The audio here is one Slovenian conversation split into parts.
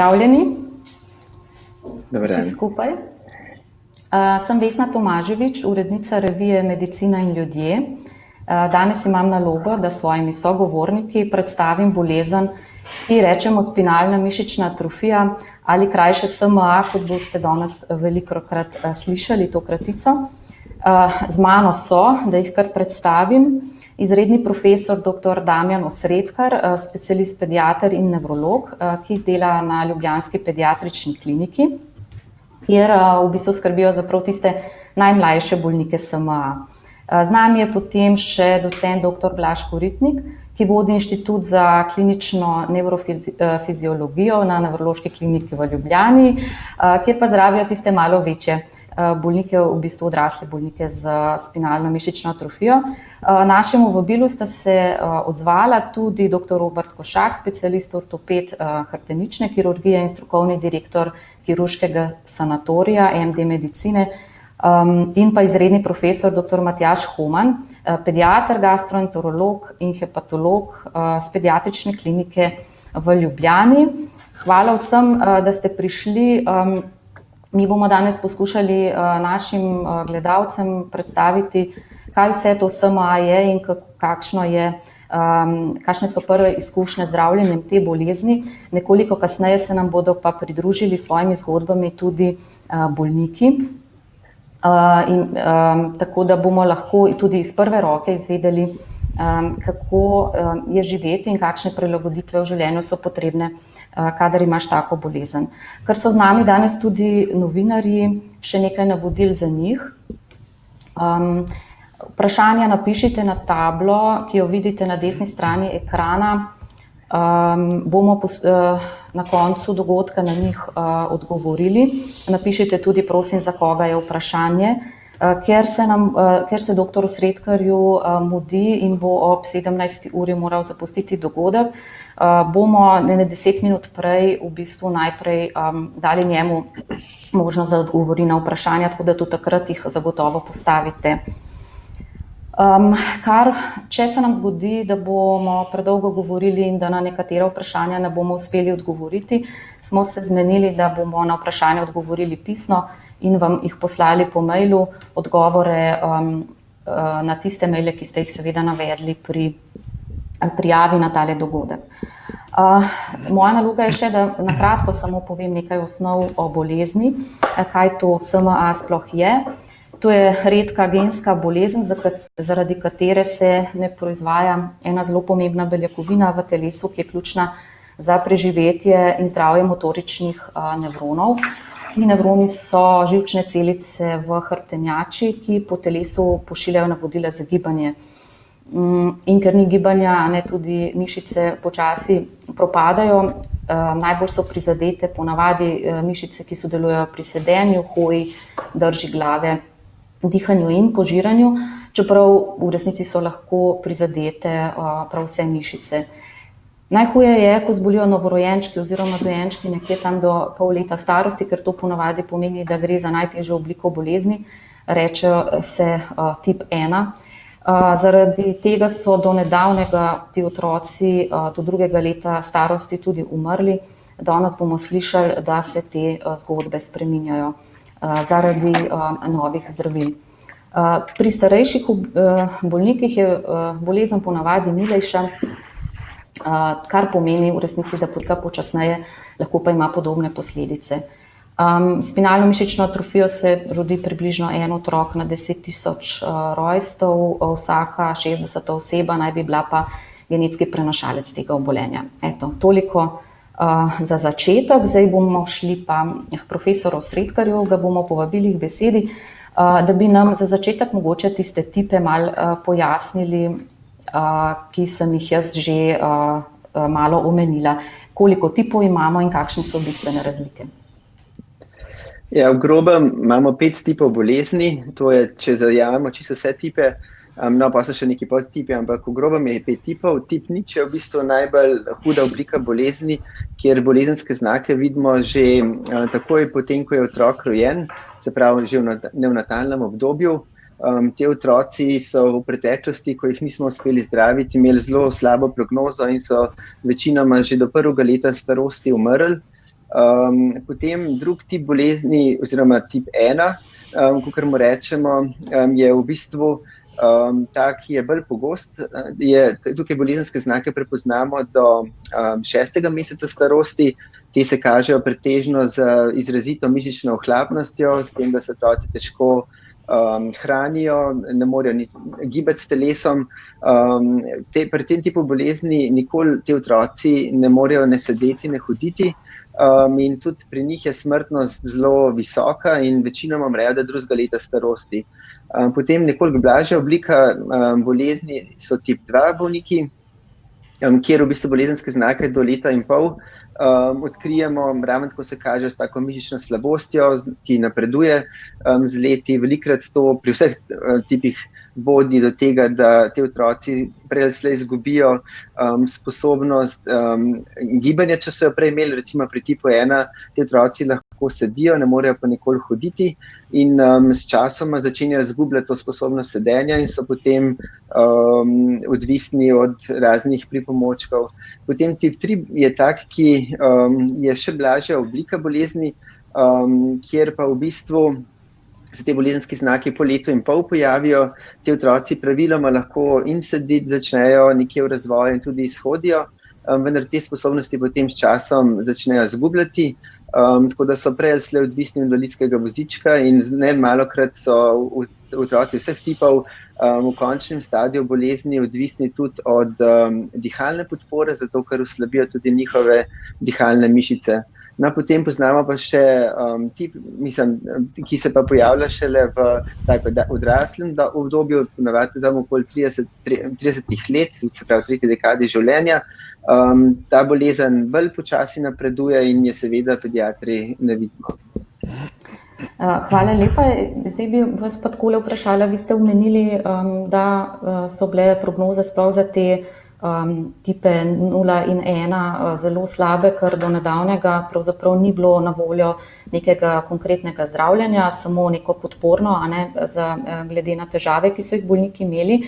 Pozdravljeni. Dobar dan. Vsi skupaj. Sem Vesna Tomaževič, urednica revije Medicina in ljudje. Danes imam nalogo, da s svojimi sogovorniki predstavim bolezen, ki rečemo spinalna mišična atrofija ali krajše SMA, kot boste danes velikokrat slišali to kratico. Z mano so, da jih kar predstavim, izredni profesor dr. Damjan Osredkar, specialist pediater in nevrolog, ki dela na ljubljanski pediatrični kliniki, kjer v bistvu skrbijo za prav tiste najmlajše bolnike SMA. Z nami je potem še docent dr. Blaž Koritnik, ki vodi Inštitut za klinično nevrofiziologijo na Nevrološki kliniki v Ljubljani, kjer pa zdravijo tiste malo večje bolnike, v bistvu odrasle bolnike z spinalno mišično atrofijo. Našemu vabilu sta se odzvala tudi dr. Robert Košak, specialist ortoped hrbtenične kirurgije in strokovni direktor kirurškega sanatorija MD medicine, in pa izredni profesor dr. Matjaž Homan, pediater, gastroenterolog in hepatolog z pediatrične klinike v Ljubljani. Hvala vsem, da ste prišli. Mi bomo danes poskušali našim gledalcem predstaviti, kaj vse to SMA je in kakšne so prve izkušnje z zdravljenjem te bolezni. Nekoliko kasneje se nam bodo pa pridružili s svojimi zgodbami tudi bolniki. Tako da bomo lahko tudi iz prve roke izvedeli, kako je živeti in kakšne prilagoditve v življenju so potrebne, kadar imaš tako bolezen. Ker so z nami danes tudi novinarji, še nekaj navodil za njih. Vprašanja napišite na tablo, ki jo vidite na desni strani ekrana. Bomo na koncu dogodka na njih odgovorili. Napišite tudi, prosim, za koga je vprašanje. Ker se dr. Osredkarju mudi in bo ob 17. uri moral zapustiti dogodek, bomo 10 minut prej v bistvu najprej dali njemu možnost, da odgovori na vprašanja, tako da tudi takrat jih zagotovo postavite. Če se nam zgodi, da bomo predolgo govorili in da na nekatera vprašanja ne bomo uspeli odgovoriti, smo se zmenili, da bomo na vprašanje odgovorili pisno in vam jih poslali po mailu odgovore na tiste maile, ki ste jih seveda navedli pri prijavi na tale dogodek. Moja naloga je še, da na kratko samo povem nekaj osnov o bolezni, kaj to SMA sploh je. To je redka genska bolezen, zaradi katere se ne proizvaja ena zelo pomembna beljakovina v telesu, ki je ključna za preživetje in zdravje motoričnih nevronov. Ti nevroni so živčne celice v hrbtenjači, ki po telesu pošiljajo navodila za gibanje. In ker ni gibanja, tudi mišice počasi propadajo. Najbolj so prizadete ponavadi mišice, ki sodelujejo pri sedenju, hoji, drži glave, dihanju in požiranju, čeprav v resnici so lahko prizadete prav vse mišice. Najhuje je, ko zbolijo novorojenčki oziroma dojenčki nekje tam do pol leta starosti, ker to ponavadi pomeni, da gre za najtežjo obliko bolezni, reče se tip 1. Zaradi tega so do nedavnega ti otroci do 2. leta starosti tudi umrli. Danes bomo slišali, da se te zgodbe spreminjajo zaradi novih zdravil. Pri starejših bolnikih je bolezen ponavadi milejša, kar pomeni v resnici, da potka počasneje, lahko pa ima podobne posledice. Spinalno mišično atrofijo se rodi približno en otrok na 10.000 rojstev, vsaka 60. oseba naj bi bila pa genetski prenašalec tega obolenja. Toliko za začetek. Zdaj bomo šli pa k profesoru Osredkarju, ga bomo povabili k besedi, da bi nam za začetek mogoče tiste tipe malo pojasnili, ki sem jih jaz že malo omenila. Koliko tipov imamo in kakšne so bistvene razlike? Ja, v grobem imamo 5 tipov bolezni, to je, če zajamemo čisto vse tipe, pa so še neki podtipi, ampak v grobem je 5 tipov. Tip 0 je v bistvu najbolj huda oblika bolezni, kjer bolezenske znake vidimo že takoj potem, ko je otrok rojen, se pravi že v neonatalnem obdobju. Te otroci so v preteklosti, ko jih nismo uspeli zdraviti, imeli zelo slabo prognozo in so večinoma že do 1. leta starosti umrli. Potem drug tip bolezni oziroma tip 1, kakor mu rečemo, je v bistvu ta, ki je bolj pogost. Tukaj bolezenske znake prepoznamo do 6. meseca starosti. Te se kažejo pretežno z izrazito mišično ohlapnostjo, s tem, da se otroci težko hranijo, ne morejo gibati s telesom. Pri tem tipu bolezni nikoli ti otroci ne morejo ne sedeti, ne hoditi, in tudi pri njih je smrtnost zelo visoka in večinoma umrejo do 2. leta starosti. Potem nekoliko blažja oblika bolezni so tip 2 bolniki, kjer v bistvu bolezenske znake do leta in pol odkrijemo, ravno tako se kaže s tako mišično slabostjo, ki napreduje z leti. Velikokrat to pri vseh tipih vodi do tega, da ti otroci prej ali slej izgubijo sposobnost gibanja, če so jo prej imeli. Recimo pri tipu 1 ti otroci lahko sedijo, ne morejo pa nikoli hoditi in s časoma začenjajo izgubljati to sposobnost sedenja in so potem odvisni od raznih pripomočkov. Potem tip 3 je tak, ki je še blažja oblika bolezni, kjer pa v bistvu se te bolezenski znaki po letu in pol pojavijo. Ti otroci praviloma lahko in sedeti začnejo nekje v razvoju in tudi izhodijo, vendar te sposobnosti potem s časom začnejo izgubljati, tako da so prej ali slej odvisni od invalidskega vozička in ne malokrat so otroci vseh tipov v končnem stadiju bolezni odvisni tudi od dihalne podpore, zato ker oslabijo tudi njihove dihalne mišice. No, potem poznamo pa še tip, ki se pa pojavlja šele v odraslem obdobju, ponavadi tam okoli 30 let, se pravi v 3. dekadi življenja. Ta bolezen bolj počasi napreduje in je seveda pediatri ne vidimo. Hvala lepa. Zdaj bi vas pa takole vprašala, vi ste omenili, da so bile prognoze sploh za te tipe 0 in 1 zelo slabe, ker do nedavnega pravzaprav ni bilo na voljo nekega konkretnega zdravljenja, samo neko podporno, glede na težave, ki so jih bolniki imeli.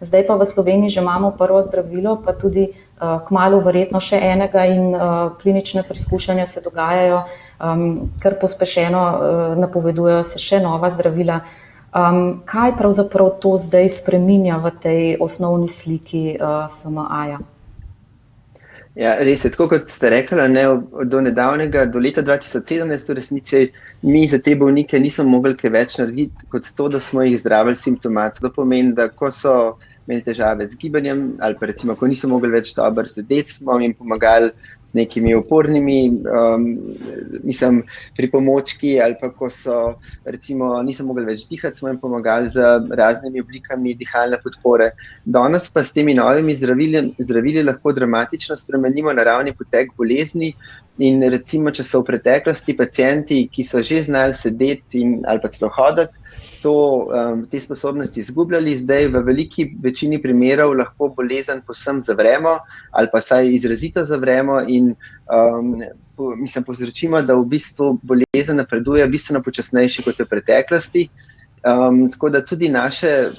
Zdaj pa v Sloveniji že imamo prvo zdravilo, pa tudi kmalu verjetno še enega in klinične preizkušanja se dogajajo, kar pospešeno napovedujejo se še nova zdravila. Kaj pravzaprav to zdaj spreminja v tej osnovni sliki SMA-ja? Ja, res je, tako kot ste rekli, do nedavnega, do leta 2017 v resnici mi za te bolnike nismo mogli kaj več narediti, kot to, da smo jih zdravili simptomatsko. To pomeni, da ko so imeli težave z gibanjem ali pa recimo, ko niso mogli več dobro sedeti, smo jim pomagali z nekimi opornimi pripomočki, ali pa ko so recimo niso mogli več dihati, smo jim pomagali z raznimi oblikami dihalne podpore. Danes pa s temi novimi zdravili lahko dramatično spremenimo naravni potek bolezni in recimo, če so v preteklosti pacienti, ki so že znali sedeti ali pa celo hoditi, te sposobnosti izgubljali, zdaj v veliki večini primerov lahko bolezen povsem zavremo ali pa saj izrazito zavremo in povzročimo, da v bistvu bolezen napreduje bistveno počasnejše kot v preteklosti. Tako da tudi naše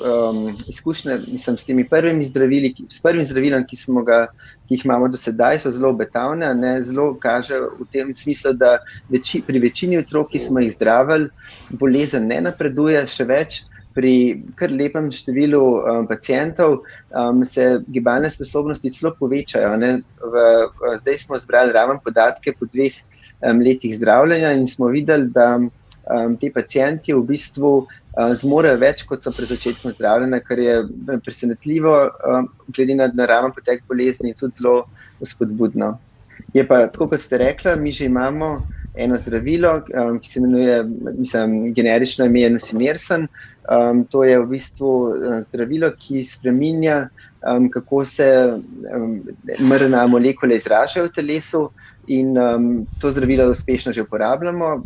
izkušnje s temi prvimi zdravili, s prvim zdravilom, ki jih imamo do sedaj, so zelo obetavne, zelo kaže v tem smislu, da pri večini otrok, ki smo jih zdravili, bolezen ne napreduje, še več. Pri kar lepem številu pacientov se gibalne sposobnosti celo povečajo. Zdaj smo zbrali ravno podatke po 2 letih zdravljenja in smo videli, da ti pacienti v bistvu zmorejo več, kot so pred začetkom zdravljenja, kar je presenetljivo, glede na naraven potek bolezni, tudi zelo spodbudno. Je pa, tako kot ste rekla, mi že imamo eno zdravilo, ki se imenuje, generično ime je nusinersen. To je v bistvu zdravilo, ki spreminja, kako se mRNA molekule izražajo v telesu in to zdravilo uspešno že uporabljamo.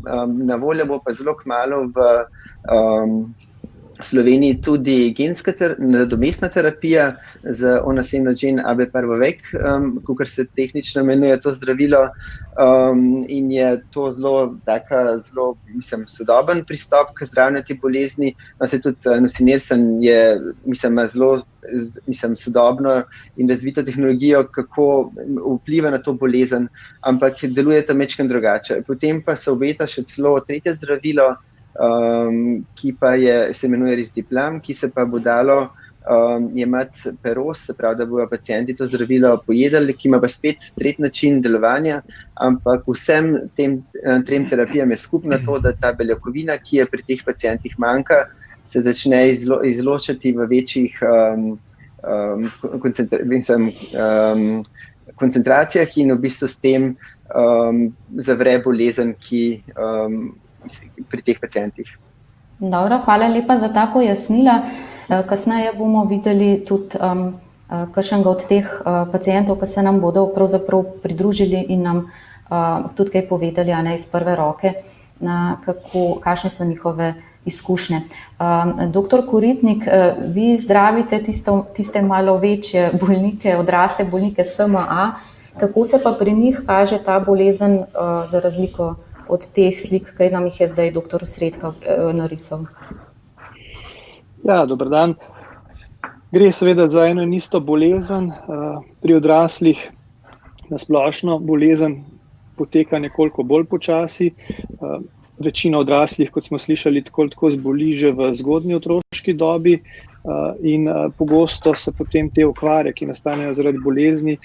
Na voljo bo pa zelo kmalu v Sloveniji tudi genska nadomestna terapija z onasemnogen AB1vek, kakor se tehnično imenuje to zdravilo, in je to zelo sodoben pristop k zdravljenju te bolezni. Se tudi nusinersen je, ima zelo sodobno in razvito tehnologijo, kako vpliva na to bolezen, ampak deluje tam majčkeno drugače. Potem pa se obeta še celo tretje zdravilo, ki pa se imenuje Risdiplam, ki se pa bo dalo jemati peros, se pravi, da bojo pacienti to zdravilo pojedali, ki ima pa spet tretji način delovanja, ampak vsem tem trem terapijam je skupno to, da ta beljakovina, ki je pri teh pacientih manjka, se začne izločati v večjih koncentracijah in v bistvu s tem zavre bolezen, ki pri teh pacientih. Dobro, hvala lepa za ta pojasnila. Kasneje bomo videli tudi kakšnega od teh pacientov, ki se nam bodo pravzaprav pridružili in nam tudi kaj povedali, iz prve roke, kakšne so njihove izkušnje. Doktor Koritnik, vi zdravite tiste malo večje bolnike, odrasle bolnike SMA. Kako se pa pri njih kaže ta bolezen za razliko od teh slik, ki nam jih je zdaj doktor Sredka narisal? Ja, dober dan. Gre seveda za eno in isto bolezen. Pri odraslih na splošno bolezen poteka nekoliko bolj počasi. Večina odraslih, kot smo slišali, tako zboli že v zgodnji otroški dobi in pogosto se potem te okvare, ki nastanejo zaradi bolezni,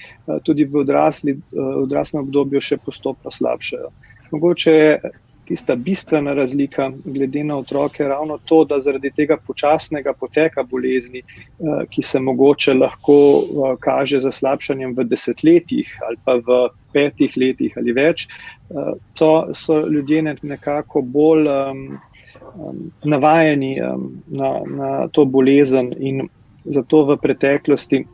tudi v odraslem obdobju še postopno slabšajo. Mogoče je tista bistvena razlika glede na otroke ravno to, da zaradi tega počasnega poteka bolezni, ki se mogoče lahko kaže za slabšanjem v 10 letih ali pa v 5 letih ali več, so ljudje nekako bolj navajeni na to bolezen in zato v preteklosti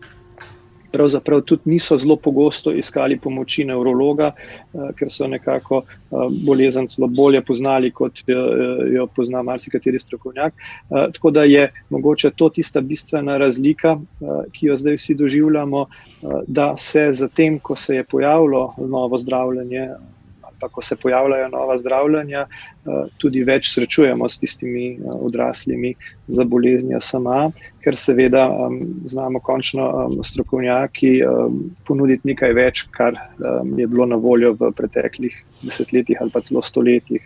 pravzaprav tudi niso zelo pogosto iskali pomoči nevrologa, ker so nekako bolezen celo bolje poznali, kot jo pozna marsikateri strokovnjak. Tako da je mogoče to tista bistvena razlika, ki jo zdaj vsi doživljamo, da se zatem, ko se je pojavilo novo zdravljenje, pa ko se pojavljajo nova zdravljenja, tudi več srečujemo s tistimi odraslimi za boleznijo SMA, ker seveda znamo končno strokovnjaki ponuditi nekaj več, kar je bilo na voljo v preteklih desetletjih ali pa celo stoletjih.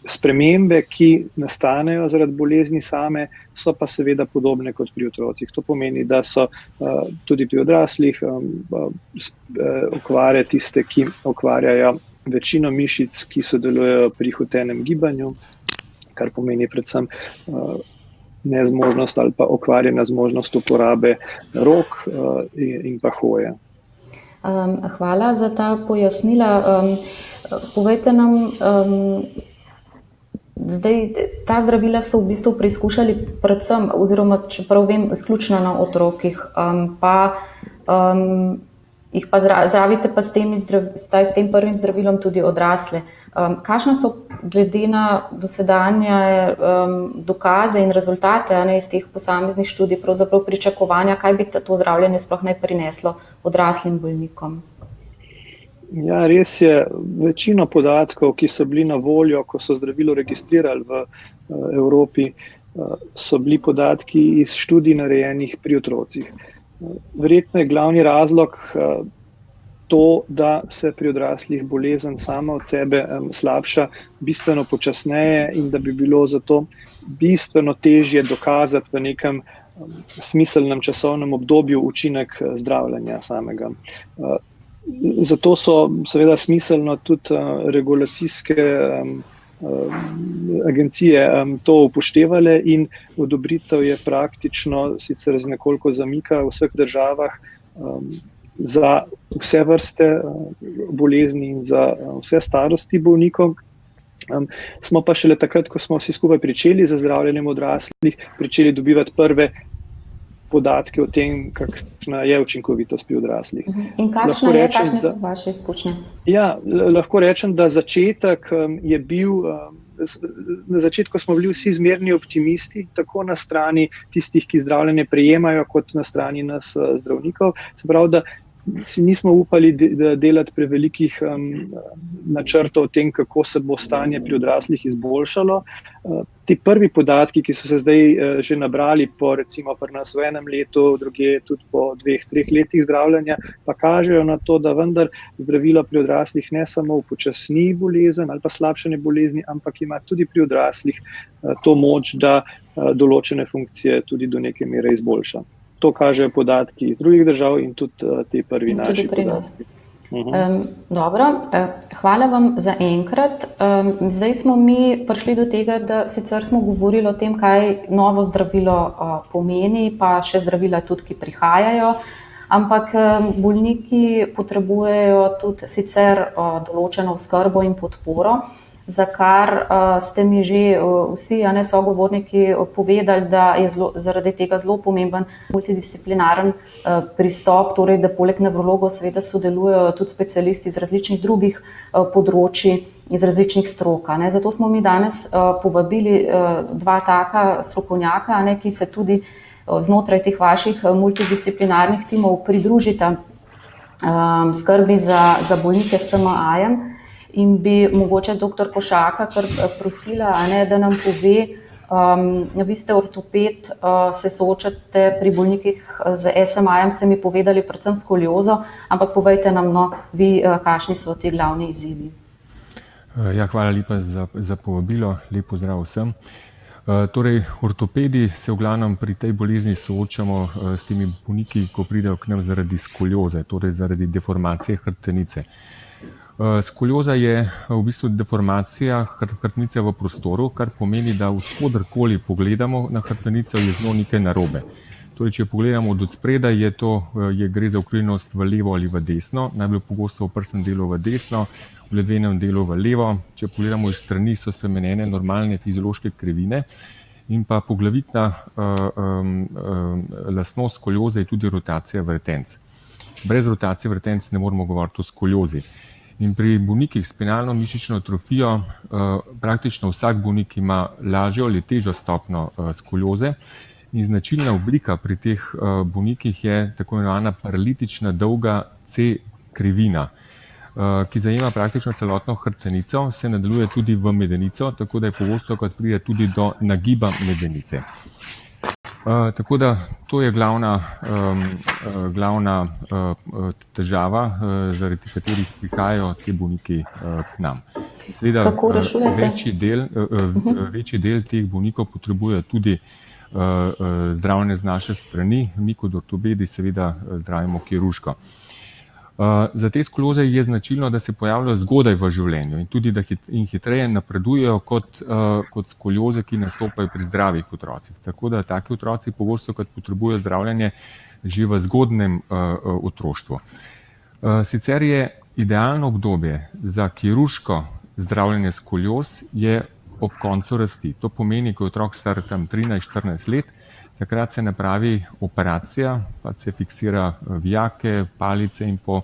Spremembe, ki nastanejo zaradi bolezni same, so pa seveda podobne kot pri otrocih. To pomeni, da so tudi pri odraslih okvare tiste, ki okvarjajo večino mišic, ki sodelujejo pri hotenem gibanju, kar pomeni predvsem nezmožnost ali pa okvarjena zmožnost uporabe rok in pa hoje. Hvala za ta pojasnila. Povejte nam, zdaj, ta zdravila so v bistvu preizkušali predvsem, oziroma čeprav vem, izključno na otrokih, pa jih pa zdravite pa s tem prvim zdravilom tudi odrasle. Kakšne so glede na dosedanje dokaze in rezultate iz teh posameznih študij, pravzaprav pričakovanja, kaj bi to zdravljenje sploh naj prineslo odraslim bolnikom? Ja, res je, večino podatkov, ki so bili na voljo, ko so zdravilo registrirali v Evropi, so bili podatki iz študij narejenih pri otrocih. Verjetno je glavni razlog to, da se pri odraslih bolezen sama od sebe slabša bistveno počasneje in da bi bilo zato bistveno težje dokazati v nekem smiselnem časovnem obdobju učinek zdravljenja samega. Zato so seveda smiselno tudi regulacijske agencije to upoštevale in odobritev je praktično sicer z nekoliko zamika v vseh državah za vse vrste bolezni in za vse starosti bolnikov. Smo pa šele takrat, ko smo vsi skupaj pričeli z zdravljenjem odraslih, pričeli dobivati prve podatke o tem, kakšna je učinkovitost pri odraslih. In kakšne so vaše izkušnje? Ja, lahko rečem, da začetek je bil na začetku smo bili vsi zmerni optimisti, tako na strani tistih, ki zdravljenje prejemajo, kot na strani nas zdravnikov. Se pravi, da si nismo upali delati prevelikih načrtov o tem, kako se bo stanje pri odraslih izboljšalo. Ti prvi podatki, ki so se zdaj že nabrali recimo pri nas v enem letu, drugje tudi po 2-3 letih zdravljenja, pa kažejo na to, da vendar zdravilo pri odraslih ne samo upočasni bolezen ali pa slabšanje bolezni, ampak ima tudi pri odraslih to moč, da določene funkcije tudi do neke mere izboljša. To kažejo podatki iz drugih držav in tudi te prvi naši podatki. Dobro, hvala vam za enkrat. Zdaj smo mi prišli do tega, da sicer smo govorili o tem, kaj novo zdravilo pomeni, pa še zdravila tudi, ki prihajajo, ampak bolniki potrebujejo tudi sicer določeno oskrbo in podporo, za kar ste mi že vsi sogovorniki povedali, da je zaradi tega zelo pomemben multidisciplinaren pristop, torej da poleg nevrologov seveda sodelujejo tudi specialisti iz različnih drugih področij, iz različnih strok. Zato smo mi danes povabili dva taka strokovnjaka, ki se tudi znotraj teh vaših multidisciplinarnih timov pridružita skrbi za bolnike s SMA-jem. In bi mogoče dr. Košaka kar prosila, da nam pove, vi ste ortoped, se soočate pri bolnikih z SMA-jem, ste mi povedali predvsem skoliozo, ampak povejte nam, vi, kakšni so ti glavni izzivi. Ja, hvala lepa za povabilo, lep pozdrav vsem. Torej, ortopedi se v glavnem pri tej bolezni soočamo s temi bolniki, ko pridejo k nam zaradi skolioze, torej zaradi deformacije hrbtenice. Skolioza je v bistvu deformacija hrbtenice v prostoru, kar pomeni, da odkoderkoli pogledamo na hrbtenico, je z njo nekaj narobe. Torej, če pogledamo od spredaj, gre za ukrivljenost v levo ali v desno, najbolj pogosto v prsnem delu v desno, v ledvenem delu v levo. Če pogledamo iz strani, so spremenjene normalne fiziološke krivine. In pa poglavitna lastnost skolioze je tudi rotacija vretenc. Brez rotacije vretenc ne moremo govoriti o skoliozi. In pri bolnikih s spinalno mišično atrofijo praktično vsak bolnik ima lažjo ali težjo stopnjo skolioze. In značilna oblika pri teh bolnikih je tako imenovana paralitična dolga C krivina, ki zajema praktično celotno hrbtenico, se nadaljuje tudi v medenico, tako da je pogosto, kot pride tudi do nagiba medenice. Tako da to je glavna težava, zaradi katerih prihajajo ti bolniki k nam. Seveda, kako rešujete? Večji del teh bolnikov potrebuje tudi zdravljenje z naše strani, mi kot ortopedi seveda zdravimo kirurško. Za te skoliose je značilno, da se pojavljajo zgodaj v življenju in tudi, da hitreje napredujejo kot skolioze, ki nastopajo pri zdravih otrocih. Tako da taki otroci pogosto potrebujejo zdravljenje že v zgodnjem otroštvu. Sicer je idealno obdobje za kirurško zdravljenje skolioz je ob koncu rasti. To pomeni, ko je otrok star tam 13-14 let, takrat se napravi operacija, pa se fiksira vijake, palice in po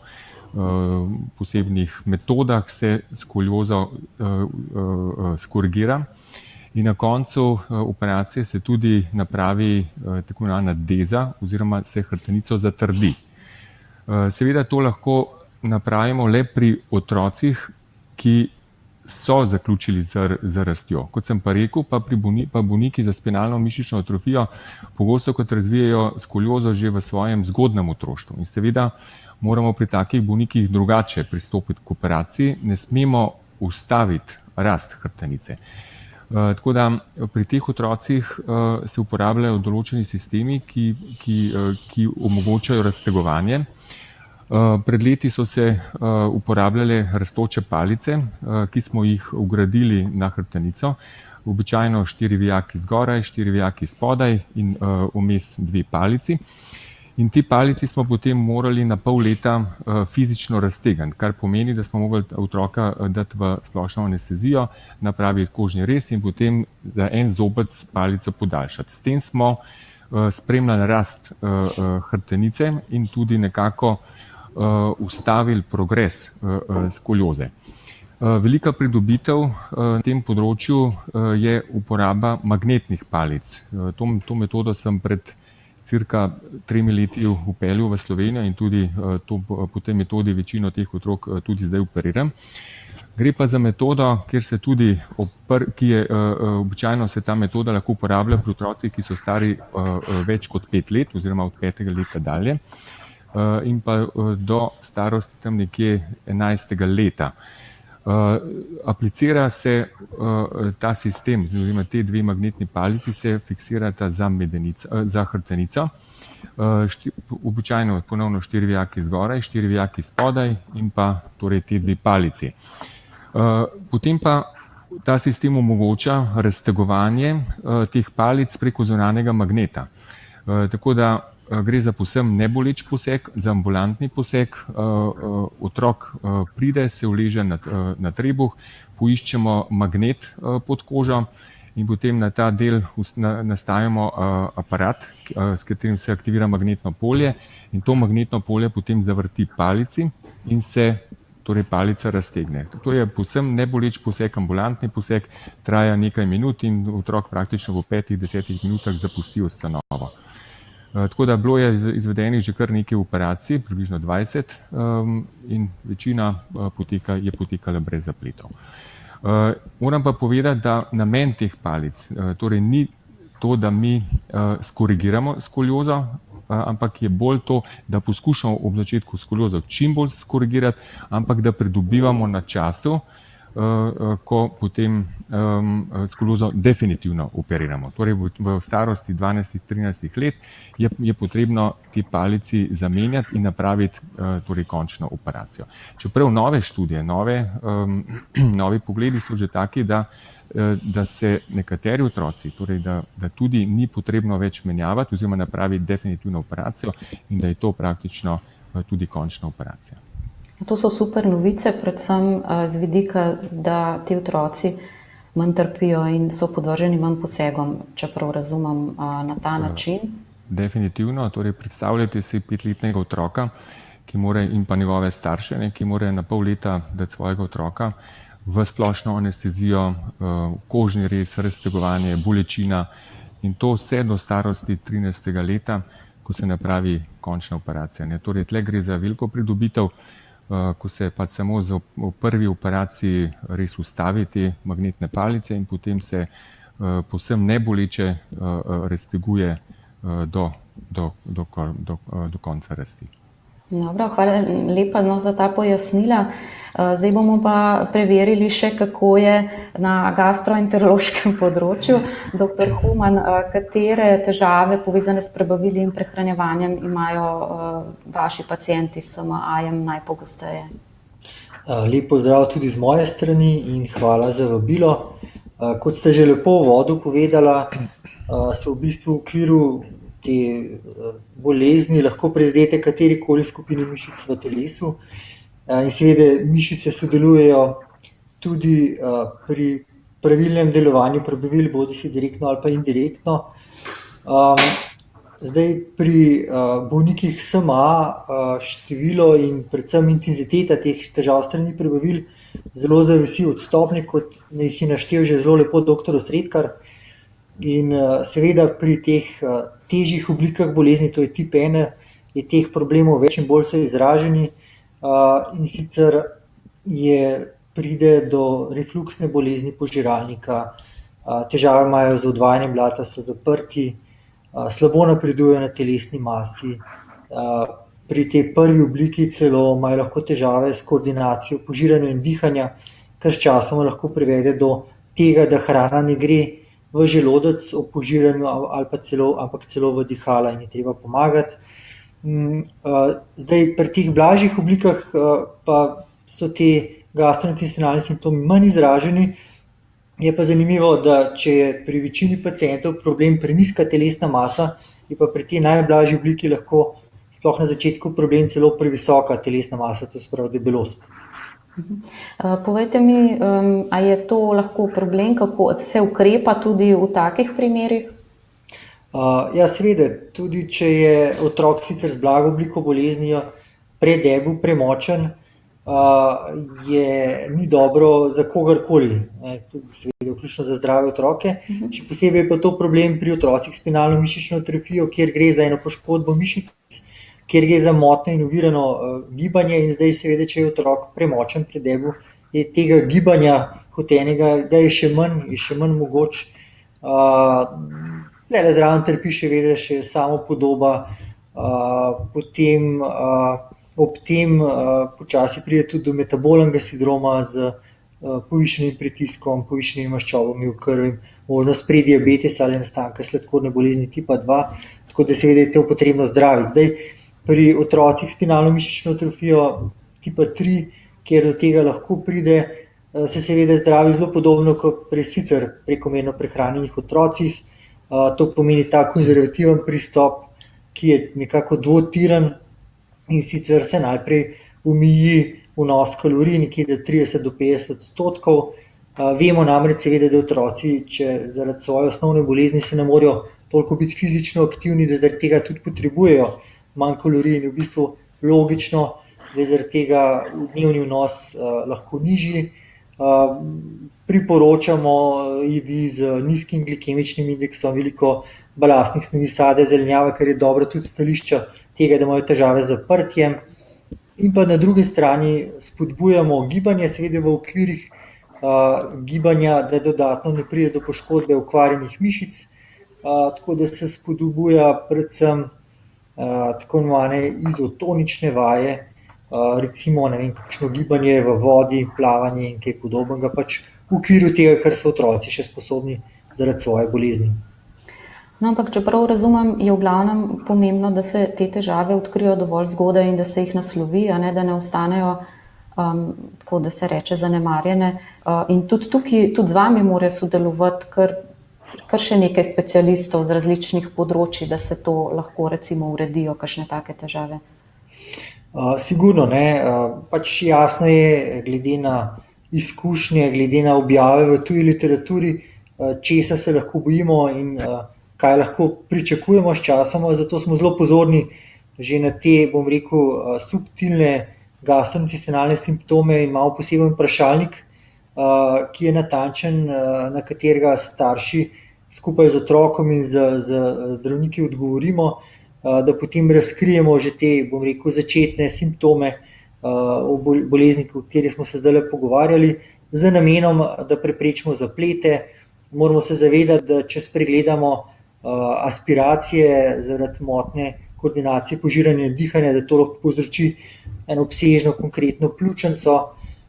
posebnih metodah se skoliozo skorigira. In na koncu operacije se tudi napravi tako imenovana deza oziroma se hrbtenico zatrdi. Seveda to lahko napravimo le pri otrocih, ki so zaključili z rastjo. Kot sem pa rekel, pa bolniki za spinalno mišično atrofijo pogosto razvijajo skoliozo že v svojem zgodnjem otroštvu. In seveda moramo pri takih bolnikih drugače pristopiti k operaciji, ne smemo ustaviti rast hrbtenice. Tako da pri teh otrocih se uporabljajo določeni sistemi, ki omogočajo raztegovanje. Pred leti so se uporabljale rastoče palice, ki smo jih vgradili na hrbtenico. Običajno 4 vijaki zgoraj, 4 vijaki spodaj in vmes 2 palici. In te palici smo potem morali na pol leta fizično raztegniti, kar pomeni, da smo morali otroka dati v splošno anestezijo, napraviti kožni rez in potem za en zobec palico podaljšati. S tem smo spremljali rast hrbtenice in tudi nekako ustavili progres skolioze. Velika pridobitev na tem področju je uporaba magnetnih palic. To metodo sem pred cirka 3 leti vpeljal v Slovenijo in tudi po tej metodi večino teh otrok tudi zdaj operiram. Gre pa za metodo, ki je običajno se ta metoda lahko uporablja pri otrocih, ki so stari več kot 5 let oziroma od 5. leta dalje in pa do starosti tam nekje 11. leta. Aplicira se ta sistem, oziroma te dve magnetni palici se fiksirata za hrbtenico. Običajno ponovno 4 vijaki zgoraj, 4 vijaki spodaj in pa torej te dve palici. Potem pa ta sistem omogoča raztegovanje teh palic preko zunanjega magneta. Tako da gre za povsem neboleč poseg, za ambulantni poseg. Otrok pride, se uleže na trebuh, poiščemo magnet pod kožo in potem na ta del nastavimo aparat, s katerim se aktivira magnetno polje in to magnetno polje potem zavrti palici in se torej palica raztegne. To je povsem neboleč poseg, ambulantni poseg, traja nekaj minut in otrok praktično v 5-10 minutah zapusti ustanovo. Tako da bilo je izvedenih že kar nekaj operacij, približno 20, in večina je potekala brez zapletov. Moram pa povedati, da namen teh palic torej ni to, da mi skorigiramo skoliozo, ampak je bolj to, da poskušamo ob začetku skoliozo čim bolj skorigirati, ampak da pridobivamo na času, ko potem skoliozo definitivno operiramo. Torej v starosti 12-13 let je potrebno te palici zamenjati in napraviti torej končno operacijo. Čeprav nove študije, novi pogledi so že taki, da se nekateri otroci, torej da tudi ni potrebno več menjavati oziroma napraviti definitivno operacijo in da je to praktično tudi končna operacija. To so super novice, predvsem z vidika, da ti otroci manj trpijo in so podvrženi manj posegom, čeprav razumem na ta način. Definitivno, torej predstavljajte si 5-letnega otroka in pa njegove starše, ki morajo na pol leta dati svojega otroka v splošno anestezijo, kožni rez, raztegovanje, bolečina in to vse do starosti 13. leta, ko se napravi končna operacija. Torej, tle gre za veliko pridobitev, ko se pa samo v prvi operaciji res ustavi te magnetne palice in potem se povsem neboleče razteguje do konca rasti. Dobro, hvala lepa za ta pojasnila. Zdaj bomo pa preverili še, kako je na gastroenterološkem področju. Dr. Human, katere težave povezane s prebavili in prehranjevanjem imajo vaši pacienti s SMA-jem najpogosteje? Lep pozdrav tudi z moje strani in hvala za vabilo. Kot ste že lepo v uvodu povedala, so v bistvu v okviru te bolezni lahko prizadete katerikoli skupine mišic v telesu. In seveda mišice sodelujejo tudi pri pravilnem delovanju prebavil, bodisi direktno ali pa indirektno. Zdaj pri bolnikih SMA število in predvsem intenziteta teh težav s strani prebavil zelo zavisi od stopnje, kot jih je naštel že zelo lepo dr. Osredkar. In seveda pri teh težjih oblikah bolezni, to je tip 1, je teh problemov več in bolj so izraženi. In sicer pride do refluksne bolezni požiralnika, težave imajo z odvajanjem blata, so zaprti, slabo napredujejo na telesni masi. Pri tej prvi obliki celo imajo lahko težave s koordinacijo požiranja in dihanja, kar s časom lahko privede do tega, da hrana ne gre v želodec ob požiranju ampak celo v dihala in je treba pomagati. Zdaj pri teh blažjih oblikah pa so te gastrointestinalni simptomi manj izraženi. Je pa zanimivo, da če je pri večini pacientov problem prenizka telesna masa, je pa pri tej najblažji obliki lahko sploh na začetku problem celo previsoka telesna masa, to se pravi debelost. Povejte mi, a je to lahko problem, kako se ukrepa tudi v takih primerih? Ja, seveda, tudi če je otrok sicer z blago obliko boleznijo predebel, premočen, ni dobro za kogarkoli, tudi seveda vključno za zdrave otroke. Še posebej pa to problem pri otrocih s spinalno mišično atrofijo, kjer gre za eno poškodbo mišic, kjer gre za motnjo in ovirano gibanje, in zdaj seveda, če je otrok premočen, predebel, je tega gibanja hotenega, ga je še manj mogoč. Tle zraven trpi še samopodoba, potem ob tem počasi pride tudi do metabolnega sindroma z povišenim pritiskom, povišenimi maščobami v krvi, možnost prediabetesa ali nastanka sladkorne bolezni tipa 2, tako da seveda je to potrebno zdraviti. Zdaj, pri otrocih s spinalno mišično atrofijo tipa 3, kjer do tega lahko pride, se seveda zdravi zelo podobno kot pri sicer prekomerno prehranjenih otrocih. To pomeni ta konzervativen pristop, ki je nekako dvotiren, in sicer se najprej omeji vnos kalorij nekje do 30–50%. Vemo namreč seveda, da otroci, če zaradi svoje osnovne bolezni se ne morejo toliko biti fizično aktivni, da zaradi tega tudi potrebujejo manj kalorij, in je v bistvu logično, da je zaradi tega dnevni vnos lahko nižji. Priporočamo jedi z nizkim glikemičnim indeksom, veliko balastnih snovi, sadja, zelenjave, kar je dobro tudi stališča tega, da imajo težave z zaprtjem. In pa na drugi strani spodbujamo gibanje, seveda v okvirih gibanja, da dodatno ne pride do poškodbe okvarjenih mišic, tako da se spodbuja predvsem tako imenovane izotonične vaje, recimo kakšno gibanje v vodi, plavanje in kaj podobnega, pač v okviru tega, kar so otroci še sposobni zaradi svoje bolezni. No, ampak čeprav razumem, je v glavnem pomembno, da se te težave odkrijo dovolj zgodaj in da se jih naslovi, da ne ostanejo, tako da se reče, zanemarjene. In tudi tukaj, tudi z vami mora sodelovati kar še nekaj specialistov z različnih področji, da se to lahko recimo uredijo, kakšne take težave. Sigurno, ne. Pač jasno je, glede na izkušnje, glede na objave v tuji literaturi, česa se lahko bojimo in kaj lahko pričakujemo s časoma, zato smo zelo pozorni že na te, bom rekel, subtilne gastrointestinalne simptome in imamo poseben vprašalnik, ki je natančen, na katerega starši skupaj z otrokom in z zdravniki odgovorimo, da potem razkrijemo že te, bom rekel, začetne simptome o bolezni, o kateri smo se zdaj pogovarjali, z namenom, da preprečimo zaplete. Moramo se zavedati, da če spregledamo aspiracije zaradi motnje koordinacije požiranja in dihanja, da to lahko povzroči eno obsežno konkretno pljučnico,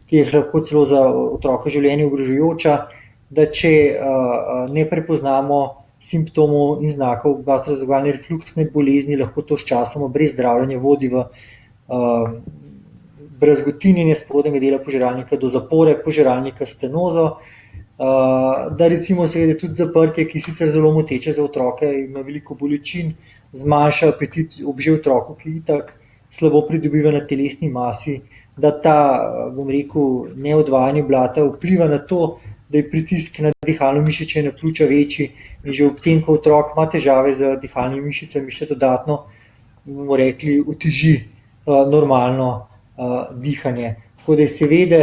ki je lahko celo za otroka življenje ogrožajoča, da če ne prepoznamo simptomov in znakov gastroezofagealne refluksne bolezni, lahko to s časoma brez zdravljenja vodi v brazgotinjenje spodnjega dela požiralnika do zapore požiralnika, stenozo, da recimo seveda tudi zaprtje, ki je sicer zelo moteče za otroke, ima veliko bolečin, zmanjša apetit ob že otroku, ki itak slabo pridobiva na telesni masi, da ta, bom rekel, neodvajanje blata vpliva na to, da je pritisk na dihalno mišiče na pljuča večji, in že ob tem, ko otrok ima težave z dihalnimi mišicami, še dodatno, bomo rekli, oteži normalno dihanje. Tako da seveda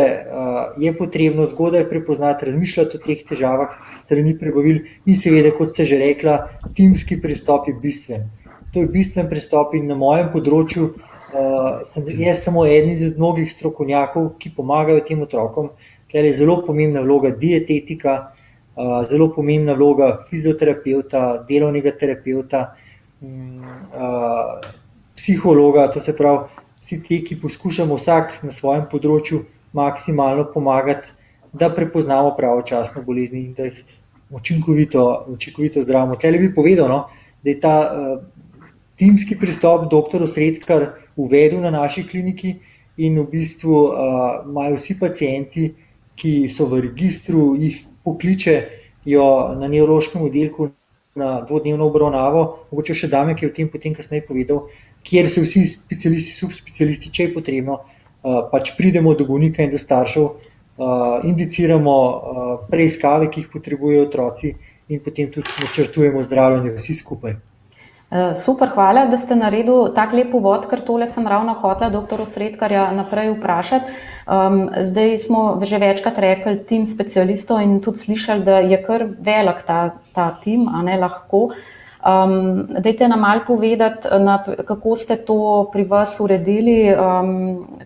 je potrebno zgodaj prepoznati, razmišljati o teh težavah strani prebavil in seveda, kot ste že rekla, timski pristop je bistven. To je bistven pristop in na mojem področju sem jaz samo eden izmed mnogih strokovnjakov, ki pomagajo tem otrokom, ker je zelo pomembna vloga dietetika, zelo pomembna vloga fizioterapevta, delovnega terapevta, psihologa, to se pravi, vsi ti, ki poskušamo vsak na svojem področju maksimalno pomagati, da prepoznamo pravočasno bolezni in da jih učinkovito zdravimo. Tule bi povedal, da je ta timski pristop dr. Osredkar uvedel na naši kliniki in v bistvu imajo vsi pacienti, ki so v registru, jih pokličejo na nevrološkem oddelku na dvodnevno obravnavo, mogoče še Damjan, ki je o tem potem kasneje povedal, kjer se vsi specialisti, subspecialisti, če je potrebno, pač pridemo do bolnika in do staršev, indiciramo preiskave, ki jih potrebujejo otroci in potem tudi načrtujemo zdravljenje vsi skupaj. Super, hvala, da ste naredili tak lep uvod, ker tole sem ravno hotela dr. Sredkarja naprej vprašati. Zdaj smo že večkrat rekli tim specialistov in tudi slišali, da je kar velik ta tim, a ne lahko. Dajte nam malo povedati, kako ste to pri vas uredili,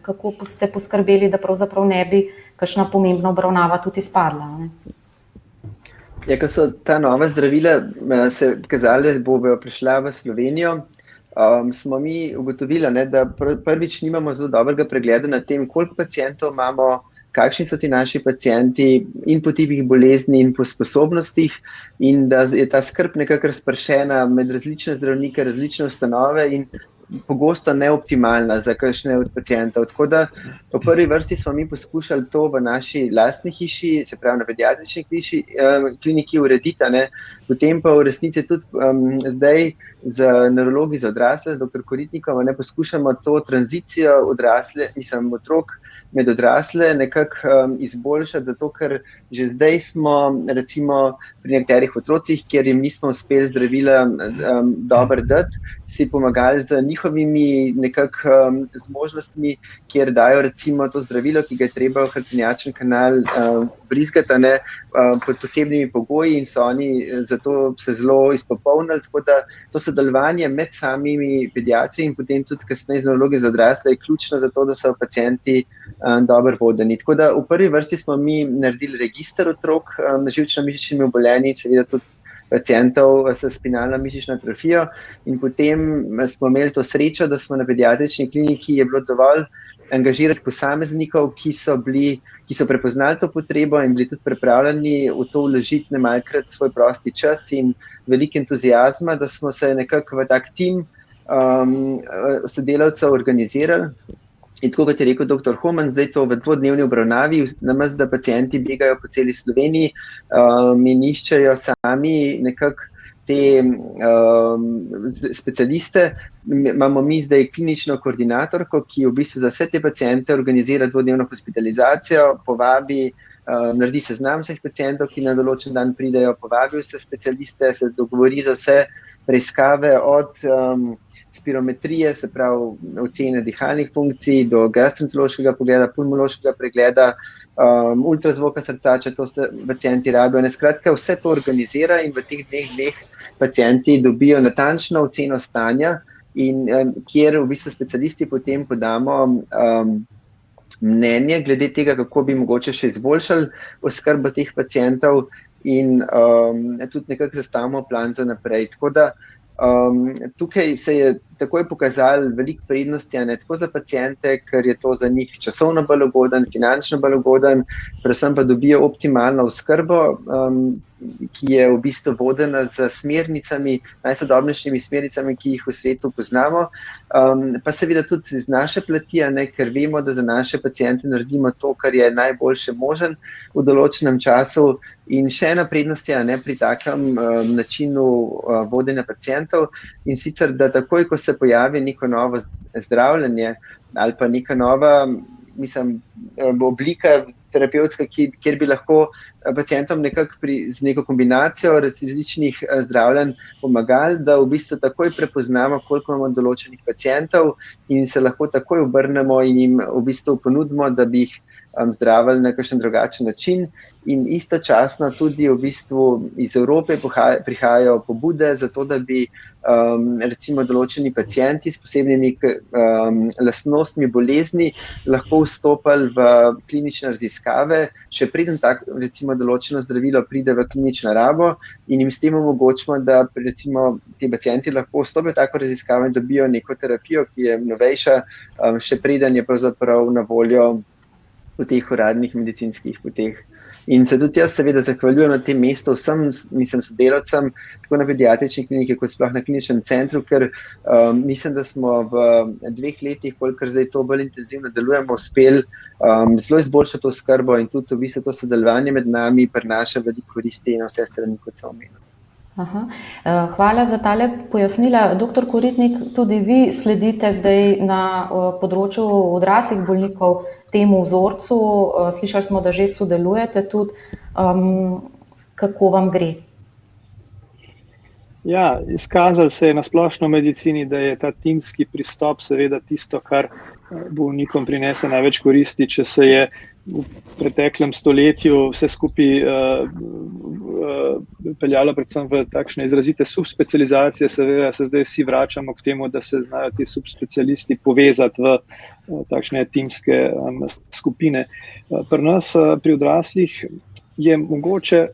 kako ste poskrbeli, da pravzaprav ne bi kakšna pomembna obravnava tudi izpadla. Ne? Ja, ko so ta nova zdravila se kazali, da bodo prišla v Slovenijo, smo mi ugotovili, ne, da prvič nimamo zelo dobrega pregleda nad tem, koliko pacientov imamo, kakšni so ti naši pacienti in po tipih bolezni in po sposobnostih, in da je ta skrb nekako razpršena med različne zdravnike, različne ustanove in pogosto neoptimalna za kakšne od pacientov. Tako da v prvi vrsti smo mi poskušali to v naši lastni hiši, se pravi na pediatrični kliniki urediti, ne? Potem pa v resnici tudi zdaj z nevrologi za odrasle, z dr. Koritnikom, ne poskušamo to tranzicijo otrok med odrasle nekako izboljšati, zato ker že zdaj smo recimo pri nekaterih otrocih, kjer jim nismo uspeli zdravila dobro dati, si pomagali z njihovimi nekako zmožnostmi, kjer dajo recimo to zdravilo, ki ga je treba v hrbtenjačni kanal brizgati, ne, pod posebnimi pogoji in so oni zato se zelo izpopolnili, tako da to sodelovanje med samimi pediatri in potem tudi kasneje z nevrologi za odrasle je ključno za to, da so pacienti dobro vodeni. Tako da v prvi vrsti smo mi naredili register otrok z živčno-mišičnimi obolenji, seveda tudi pacientov s spinalno mišično atrofijo, in potem smo imeli to srečo, da smo na pediatrični kliniki je bilo dovolj angažirati posameznikov, ki so prepoznali to potrebo in bili tudi pripravljeni v to vložiti nemalkrat svoj prosti čas in veliko entuziazma, da smo se nekako v tak tim sodelavcev organizirali. In tako kot je rekel dr. Homan, zdaj to v dvodnevni obravnavi, namesto da pacienti begajo po celi Sloveniji in iščejo sami nekako te specialiste, imamo mi zdaj klinično koordinatorko, ki v bistvu za vse te paciente organizira dvodnevno hospitalizacijo, povabi, naredi seznam vseh pacientov, ki na določen dan pridejo, povabi vse specialiste, se dogovori za vse preiskave od spirometrije, se pravi ocene dihalnih funkcij, do gastroenterološkega pogleda, pulmološkega pregleda, ultrazvoka srca, če to se pacienti rabijo. Skratka, vse to organizira in v teh dneh pacienti dobijo natančno oceno stanja, in kjer v bistvu specialisti potem podamo mnenje glede tega, kako bi mogoče še izboljšali oskrbo teh pacientov in tudi nekako zastavimo plan za naprej. Tako da tukaj se je takoj pokazalo veliko prednosti, ne tako za paciente, ker je to za njih časovno bolj ugoden, finančno bolj ugoden, predvsem pa dobijo optimalno oskrbo, ki je v bistvu vodena z smernicami, najsodobnejšimi smernicami, ki jih v svetu poznamo, pa seveda tudi z naše plati, ker vemo, da za naše paciente naredimo to, kar je najboljše možen v določenem času. In še ena prednost je pri takem načinu vodenja pacientov, in sicer, da takoj, ko se pojavi neko novo zdravljenje ali pa neka nova oblika terapevtska, kjer bi lahko pacientom nekako z neko kombinacijo različnih zdravljenj pomagali, da v bistvu takoj prepoznamo, koliko imamo določenih pacientov in se lahko takoj obrnemo in jim v bistvu ponudimo, da bi jih zdravili na kakšen drugačen način. In istočasno tudi v bistvu iz Evrope prihajajo pobude za to, da bi recimo določeni pacienti s posebnimi lastnostmi bolezni lahko vstopali v klinične raziskave, še preden recimo določeno zdravilo pride v klinično rabo, in jim s tem omogočimo, da recimo ti pacienti lahko vstopijo v tako raziskavo in dobijo neko terapijo, ki je novejša, še preden je pravzaprav na voljo v teh uradnih medicinskih poteh. In se tudi jaz seveda zahvaljujem na tem mestu vsem sodelavcem, tako na pediatrični kliniki, kot sploh na kliničnem centru, ker mislim, da smo v 2 letih, kolikor zdaj to bolj intenzivno delujemo, uspeli zelo izboljšati to oskrbo in tudi v bistvu to sodelovanje med nami prinaša veliko koristi na vse strani, kot sem omenil. Hvala za tale pojasnila. Dr. Koritnik, tudi vi sledite zdaj na področju odraslih bolnikov temu vzorcu. Slišali smo, da že sodelujete tudi. Kako vam gre? Ja, izkazalo se je na splošno v medicini, da je ta timski pristop seveda tisto, kar bolnikom prinese največ koristi, če se je v preteklem stoletju vse skupaj peljalo predvsem v takšne izrazite subspecializacije, seveda se zdaj vsi vračamo k temu, da se znajo ti subspecialisti povezati v takšne timske skupine. Pri nas, pri odraslih, je mogoče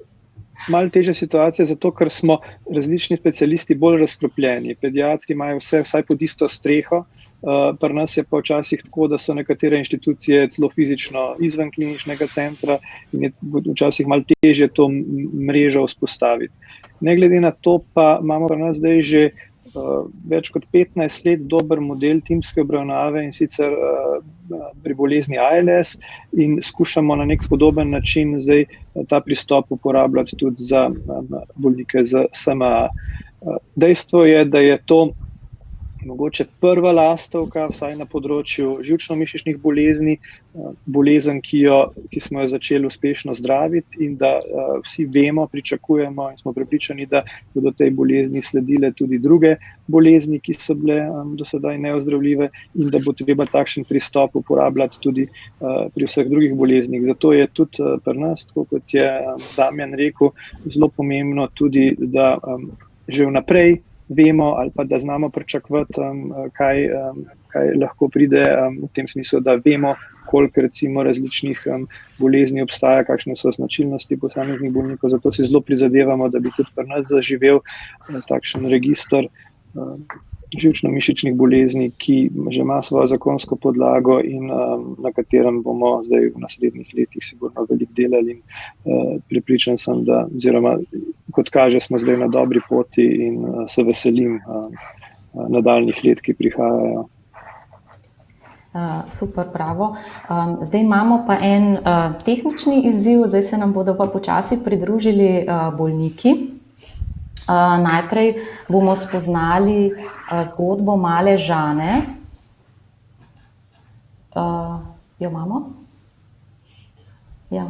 malo težja situacija, zato ker smo različni specialisti bolj razkropljeni. Pediatri imajo vsaj pod isto streho, pri nas je pa včasih tako, da so nekatere inštitucije celo fizično izven kliničnega centra in je včasih malo težje to mrežo vzpostaviti. Ne glede na to pa imamo pri nas zdaj že več kot 15 let dober model timske obravnave, in sicer pri bolezni ALS, in skušamo na nek podoben način zdaj ta pristop uporabljati tudi za bolnike z SMA. Dejstvo je, da je to mogoče prva lastovka, vsaj na področju živčno-mišičnih bolezni, bolezen, ki smo jo začeli uspešno zdraviti, in da vsi vemo, pričakujemo in smo prepričani, da bodo tej bolezni sledile tudi druge bolezni, ki so bile do sedaj neozdravljive, in da bo treba takšen pristop uporabljati tudi pri vseh drugih boleznih. Zato je tudi pri nas, tako kot je Damjan rekel, zelo pomembno tudi, da že vnaprej vemo ali pa da znamo pričakovati, kaj lahko pride, v tem smislu, da vemo, koliko recimo različnih bolezni obstaja, kakšne so značilnosti posameznih bolnikov. Zato si zelo prizadevamo, da bi tudi pri nas zaživel takšen register živčno-mišičnih bolezni, ki že ima svojo zakonsko podlago in na katerem bomo zdaj v naslednjih letih sigurno veliko delali, in prepričan sem, da, oziroma kot kaže, smo zdaj na dobri poti in se veselim nadaljnjih let, ki prihajajo. Super, bravo. Zdaj imamo pa en tehnični izziv, zdaj se nam bodo pa počasi pridružili bolniki. Najprej bomo spoznali zgodbo male Žane. Jo imamo? Ja.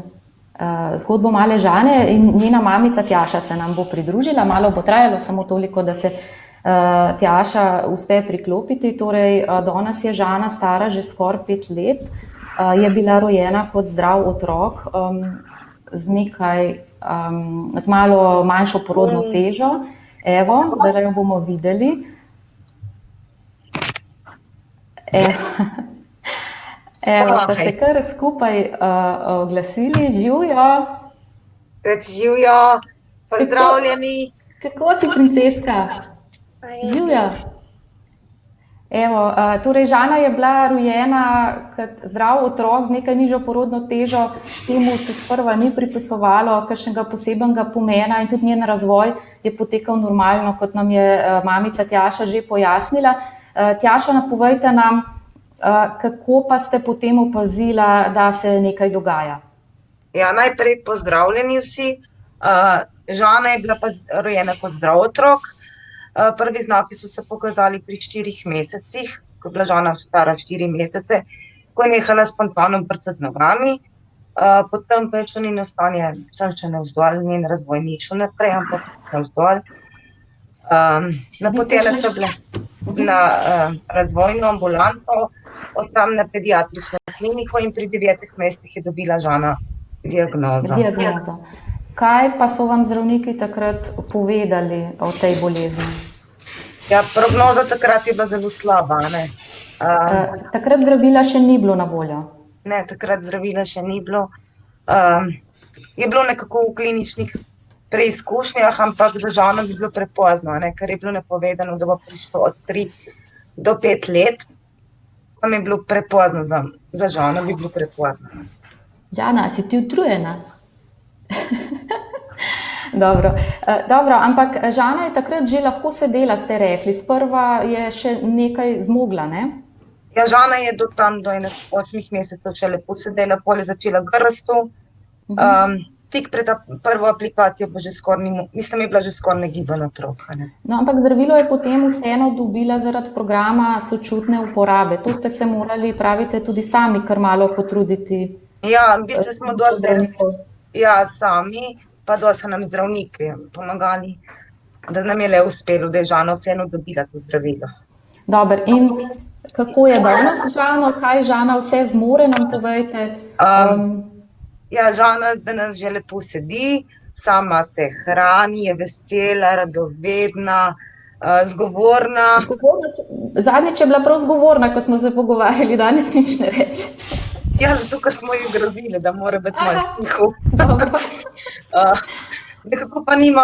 Zgodbo male Žane in njena mamica Tjaša se nam bo pridružila. Malo bo trajalo, samo toliko, da se Tjaša uspe priklopiti. Torej, danes je Žana stara že skoraj 5 let. Je bila rojena kot zdrav otrok z malo manjšo porodno težo. Evo, zdaj jo bomo videli. Evo, sta se kar skupaj oglasili. Živjo. Živjo, pozdravljeni. Kako si, princeska? Živjo. Evo, torej Žana je bila rojena kot zdrav otrok z nekaj nižjo porodno težo, temu se sprva ni pripisovalo kakšnega posebnega pomena in tudi njen razvoj je potekal normalno, kot nam je mamica Tjaša že pojasnila. Tjaša, napovejte nam, kako pa ste potem opazila, da se nekaj dogaja? Ja, najprej pozdravljeni vsi. Žana je bila pa rojena kot zdrav otrok. Prvi znaki so se pokazali pri 4 mesecih, ko je bila Žana stara 4 mesece, ko je nehala spontano brcati z nogami. Potem pa je šlo njeno stanje še navzdol, njen razvoj ni šel naprej, ampak navzdol. Napotene so bile na razvojno ambulanto, od tam na pediatrično kliniko, in pri 9 mesecih je dobila Žana diagnozo. Kaj pa so vam zdravniki takrat povedali o tej bolezni? Ja, prognoza takrat je bila zelo slaba, ne. Takrat zdravila še ni bilo na voljo? Ne, takrat zdravila še ni bilo. Je bilo nekako v kliničnih preizkušnjah, ampak za Žano bi bilo prepozno, ne, ker je bilo napovedano, da bo prišlo od 3 do 5 let. Tam je bilo prepozno, za Žano bi bilo prepozno. Žana, si ti utrujena? Dobro, ampak Žana je takrat že lahko sedela, ste rekli. Sprva je še nekaj zmogla, ne? Ja, Žana je do 8 mesecev še lepo sedela, potem je začela grstu. Tik pred prvo aplikacijo je bila že skoraj negibana otrok. No, ampak zdravilo je potem vseeno dobila zaradi programa sočutne uporabe. To ste se morali, pravite, tudi sami kar malo potruditi. Ja, v bistvu smo dosti sami, pa dosti nam zdravniki pomagali. da nam je le uspelo, da je Žana vseeno dobila to zdravilo. Dobro, in kako je danes z Žano, kaj Žana vse zmore, nam povejte. Ja, Žana danes že lepo sedi, sama se hrani, je vesela, radovedna, zgovorna. Zadnjič je bila prav zgovorna, ko smo se pogovarjali, danes nič ne reče. Ja, zato ker smo ji grozili, da mora biti malo tiho. Nekako pa nima,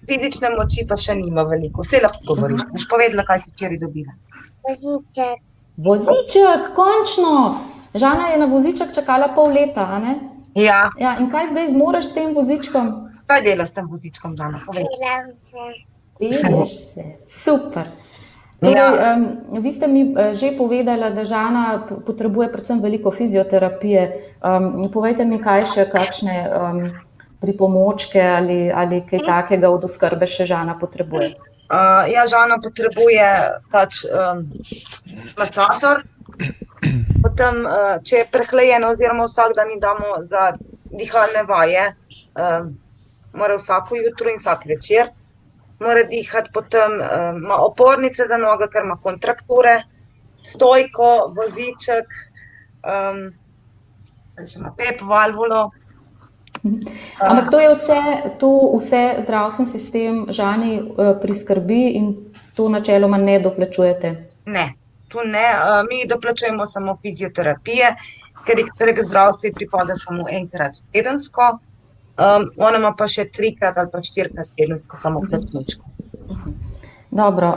fizične moči pa še nima veliko. Vse lahko govoriš. Boš povedala, kaj si včeraj dobila. Voziček, končno! Žana je na voziček čakala pol leta, a ne? Ja. Ja, in kaj zdaj zmoreš s tem vozičkom? Kaj delaš s tem vozičkom, Žana? Povej. Pelješ se, super. Torej, vi ste mi že povedala, da Žana potrebuje predvsem veliko fizioterapije. Povejte mi, kaj še, kakšne pripomočke ali kaj takega od oskrbe še Žana potrebuje? Ja, Žana potrebuje pač masažer, potem, če je prehlajena oziroma vsak dan ji damo za dihalne vaje, mora vsako jutro in vsak večer, mora dihati, potem ima opornice za noge, ker ima kontrakture, stojko, voziček, še ima PEP valvulo. Ampak to vse zdravstveni sistem Žani priskrbi in to načeloma ne doplačujete? Ne, to ne. Mi doplačujemo samo fizioterapije, ker jih prek zdravstva pripada samo enkrat tedensko. Ona ima pa še 3-krat ali pa 4-krat tedensko samo plačničko. Dobro.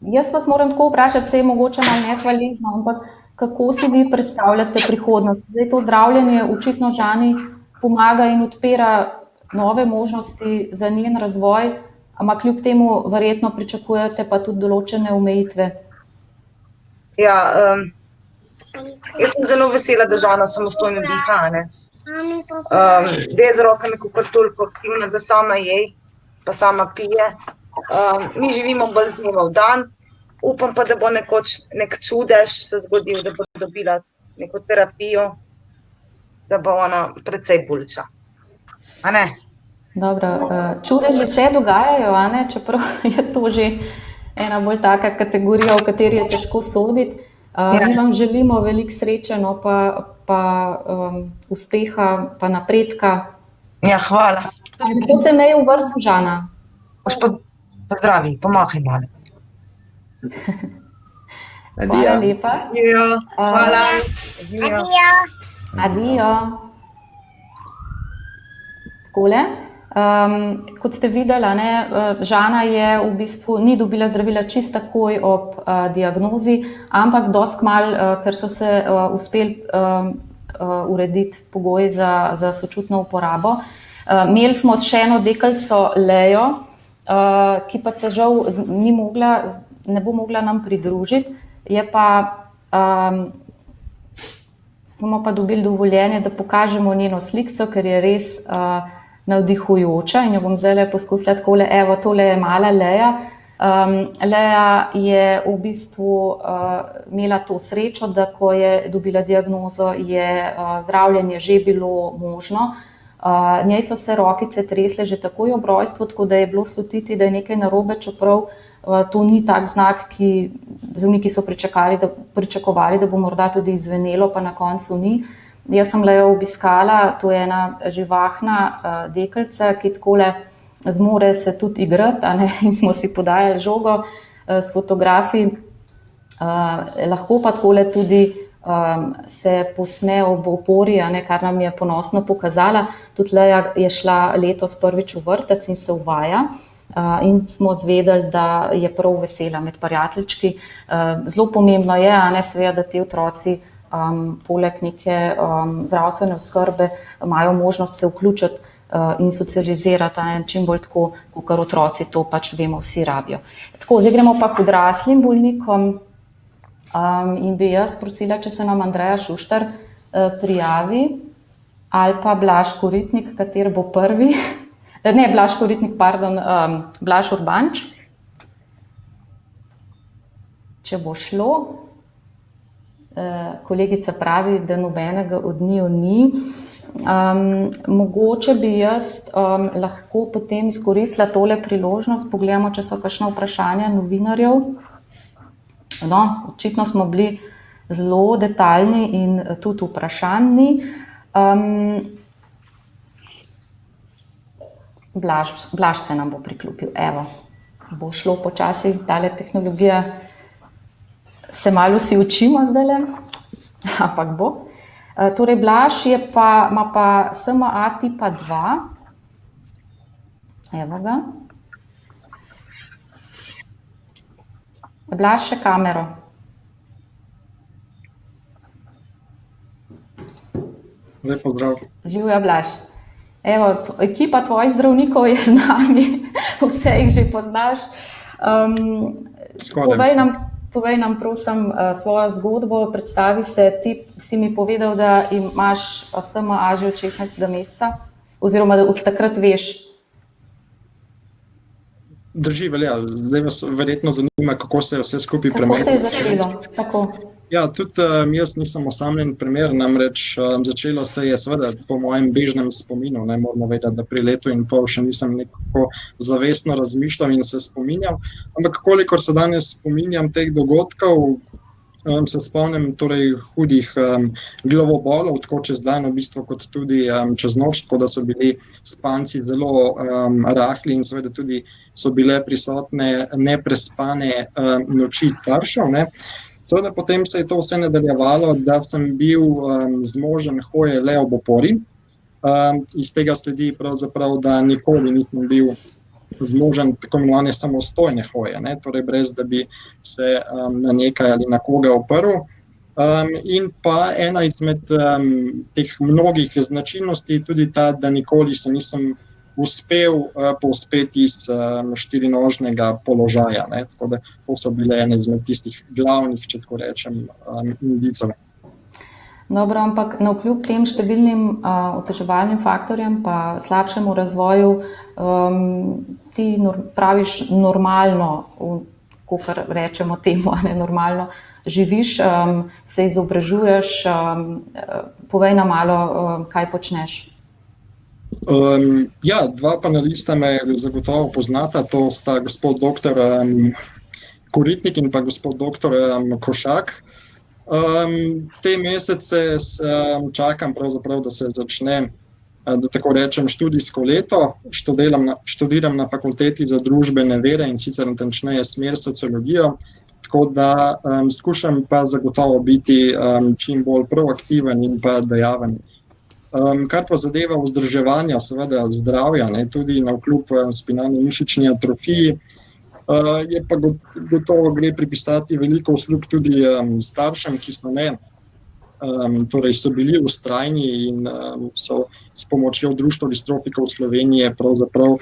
Jaz vas moram tako vprašati, se je mogoče malo nehvaležno, ampak kako si vi predstavljate prihodnost? Zdaj to zdravljenje očitno Žani pomaga in odpira nove možnosti za njen razvoj, ampak kljub temu verjetno pričakujete pa tudi določene omejitve. Ja, jaz sem zelo vesela, da Žana samostojno diha, ne. Da je z rokami kakor toliko aktivna, da sama jej, pa sama pije. Mi živimo bolj z dneva v dan. Upam pa, da bo nekoč nek čudež se zgodil, da bo dobila neko terapijo, da bo ona precej boljša. A ne? Dobro, čudeži se dogajajo, a ne? Čeprav je to že ena bolj taka kategorija, v kateri je težko soditi. Mi vam želimo veliko sreče, no, pa uspeha, pa napredka. Ja, hvala. Kako se meje v vrtcu, Žana? Pozdravi, pomahaj malo. Hvala lepa. Hvala. Adijo. Takole. Kot ste videli, ne, Žana je v bistvu ni dobila zdravila čisto takoj ob diagnozi, ampak dosti kmalu, ker so se uspeli urediti pogoji za sočutno uporabo. Imeli smo še eno deklico, Lejo, ki pa se žal ne bo mogla nam pridružiti, smo pa dobili dovoljenje, da pokažemo njeno sliko, ker je res navdihujoča in jo bom zdaj poskusila takole, evo, tole je mala Leja. Leja je v bistvu imela to srečo, da ko je dobila diagnozo, je zdravljenje že bilo možno. Njej so se rokice tresle že takoj ob rojstvu, tako da je bilo slutiti, da je nekaj narobe, čeprav to ni tak znak, ki zdravniki so pričakovali, da bo morda tudi izvenelo, pa na koncu ni. Jaz sem Lejo obiskala, to je ena živahna deklica, ki takole zmore se tudi igrati, a ne, in smo si podajali žogo s fotografi. Lahko pa takole tudi se povzpne ob opori, a ne, kar nam je ponosno pokazala. Tudi Leja je šla letos prvič v vrtec in se uvaja. In smo zvedeli, da je prav vesela med prijateljčki. Zelo pomembno je, a ne, seveda, da ti otroci poleg neke zdravstvene oskrbe imajo možnost se vključiti in socializirati, čim bolj tako, kot otroci to pač vemo, vsi rabijo. Tako, zdaj gremo pa k odraslim bolnikom in bi jaz prosila, če se nam Andreja Šuštar prijavi, ali pa Blaž Koritnik, kater bo prvi. Ne, Blaž Koritnik, pardon, Blaž Urbanč. Če bo šlo. Kolegica pravi, da nobenega od njiju ni. Mogoče bi jaz lahko potem izkoristila tole priložnost, pogledamo, če so kakšna vprašanja novinarjev. No, očitno smo bili zelo detaljni in tudi vprašanji. Blaž se nam bo priklopil, evo, bo šlo počasi, tale tehnologija, se malo vsi učimo zdajle, ampak bo. Torej, Blaž ima pa SMA tipa 2, evo ga. Blaž, še kamero. Lep pozdrav. Živja, Blaž. Evo, ekipa tvojih zdravnikov je z nami, vse jih že poznaš. Povej nam prosim svojo zgodbo, predstavi se, ti si mi povedal, da imaš SMA že od 16. meseca, oziroma da od takrat veš. Drži, velja. Zdaj vas verjetno zanima, kako se je vse skupaj Kako se je začelo? Tako. Ja, tudi jaz nisem osamljen primer, namreč začelo se je seveda po mojem bežnem spominu. Ne moramo vedeti, da pri letu in pol še nisem nekako zavestno razmišljal in se spominjal, ampak kolikor se danes spominjam teh dogodkov, se spomnim torej hudih glavobolov, tako čez dan v bistvu kot tudi čez noč, tako da so bili spanci zelo rahli in seveda tudi so bile prisotne neprespane noči staršev, ne. Seveda potem se je to vse nadaljevalo, da sem bil zmožen hoje le ob opori. Iz tega sledi pravzaprav, da nikoli nisem bil zmožen tako imenovane samostojne hoje, ne? Torej brez da bi se na nekaj ali na koga oprl. In pa ena izmed teh mnogih značilnosti tudi ta, da nikoli se nisem uspel povzpeti iz štirinožnega položaja, ne? Tako da to so bile ene izmed tistih glavnih, če tako rečem, indicov. Dobro, ampak navkljub tem številnim oteževalnim faktorjem pa slabšemu razvoju, ti praviš normalno, kakor rečemo temu, a ne normalno, živiš, se izobražuješ, povej nam malo, kaj počneš. Ja, dva panelista me zagotovo poznata, to sta gospod doktor Koritnik in pa gospod doktor Košak. Te mesece čakam pravzaprav, da se začne, da tako rečem, študijsko leto. Študiram na fakulteti za družbene vede in sicer natančneje smer sociologijo, tako da skušam pa zagotovo biti čim bolj proaktiven in pa dejaven. Kar pa zadeva vzdrževanja, seveda zdravja, ne, tudi navkljub spinalni mišični atrofiji, je pa gotovo gre pripisati veliko uslug tudi staršem, ki so torej so bili vztrajni in so s pomočjo Društva distrofikov Slovenije pravzaprav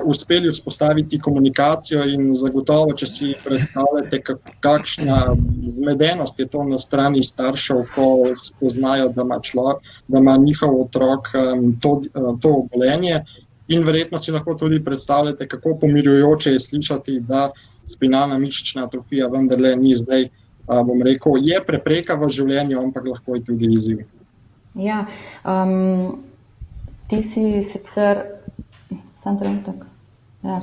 uspeli vzpostaviti komunikacijo in zagotovo, če si predstavljate, kakšna zmedenost je to na strani staršev, ko spoznajo, da ima njihov otrok to obolenje. In verjetno si lahko tudi predstavljate, kako pomirjujoče je slišati, da spinalna mišična atrofija vendarle ni zdaj, bom rekel, je prepreka v življenju, ampak lahko je tudi izziv. Ja, ti si sicer, sam trenutek, ja.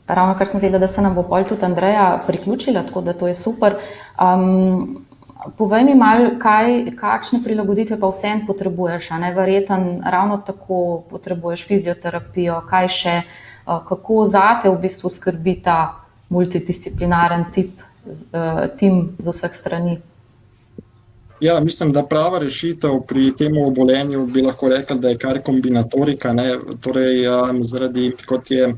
Ravno kar sem vedela, da se nam bo pol tudi Andreja priključila, tako da to je super. Povej mi malo, kakšne prilagoditve pa vsem potrebuješ, a ne, verjetno ravno tako potrebuješ fizioterapijo, kaj še, kako zate v bistvu skrbi ta multidisciplinaren tim z vseh strani? Ja, mislim, da prava rešitev pri tem obolenju bi lahko rekli, da je kar kombinatorika, ne, torej zaradi, kot je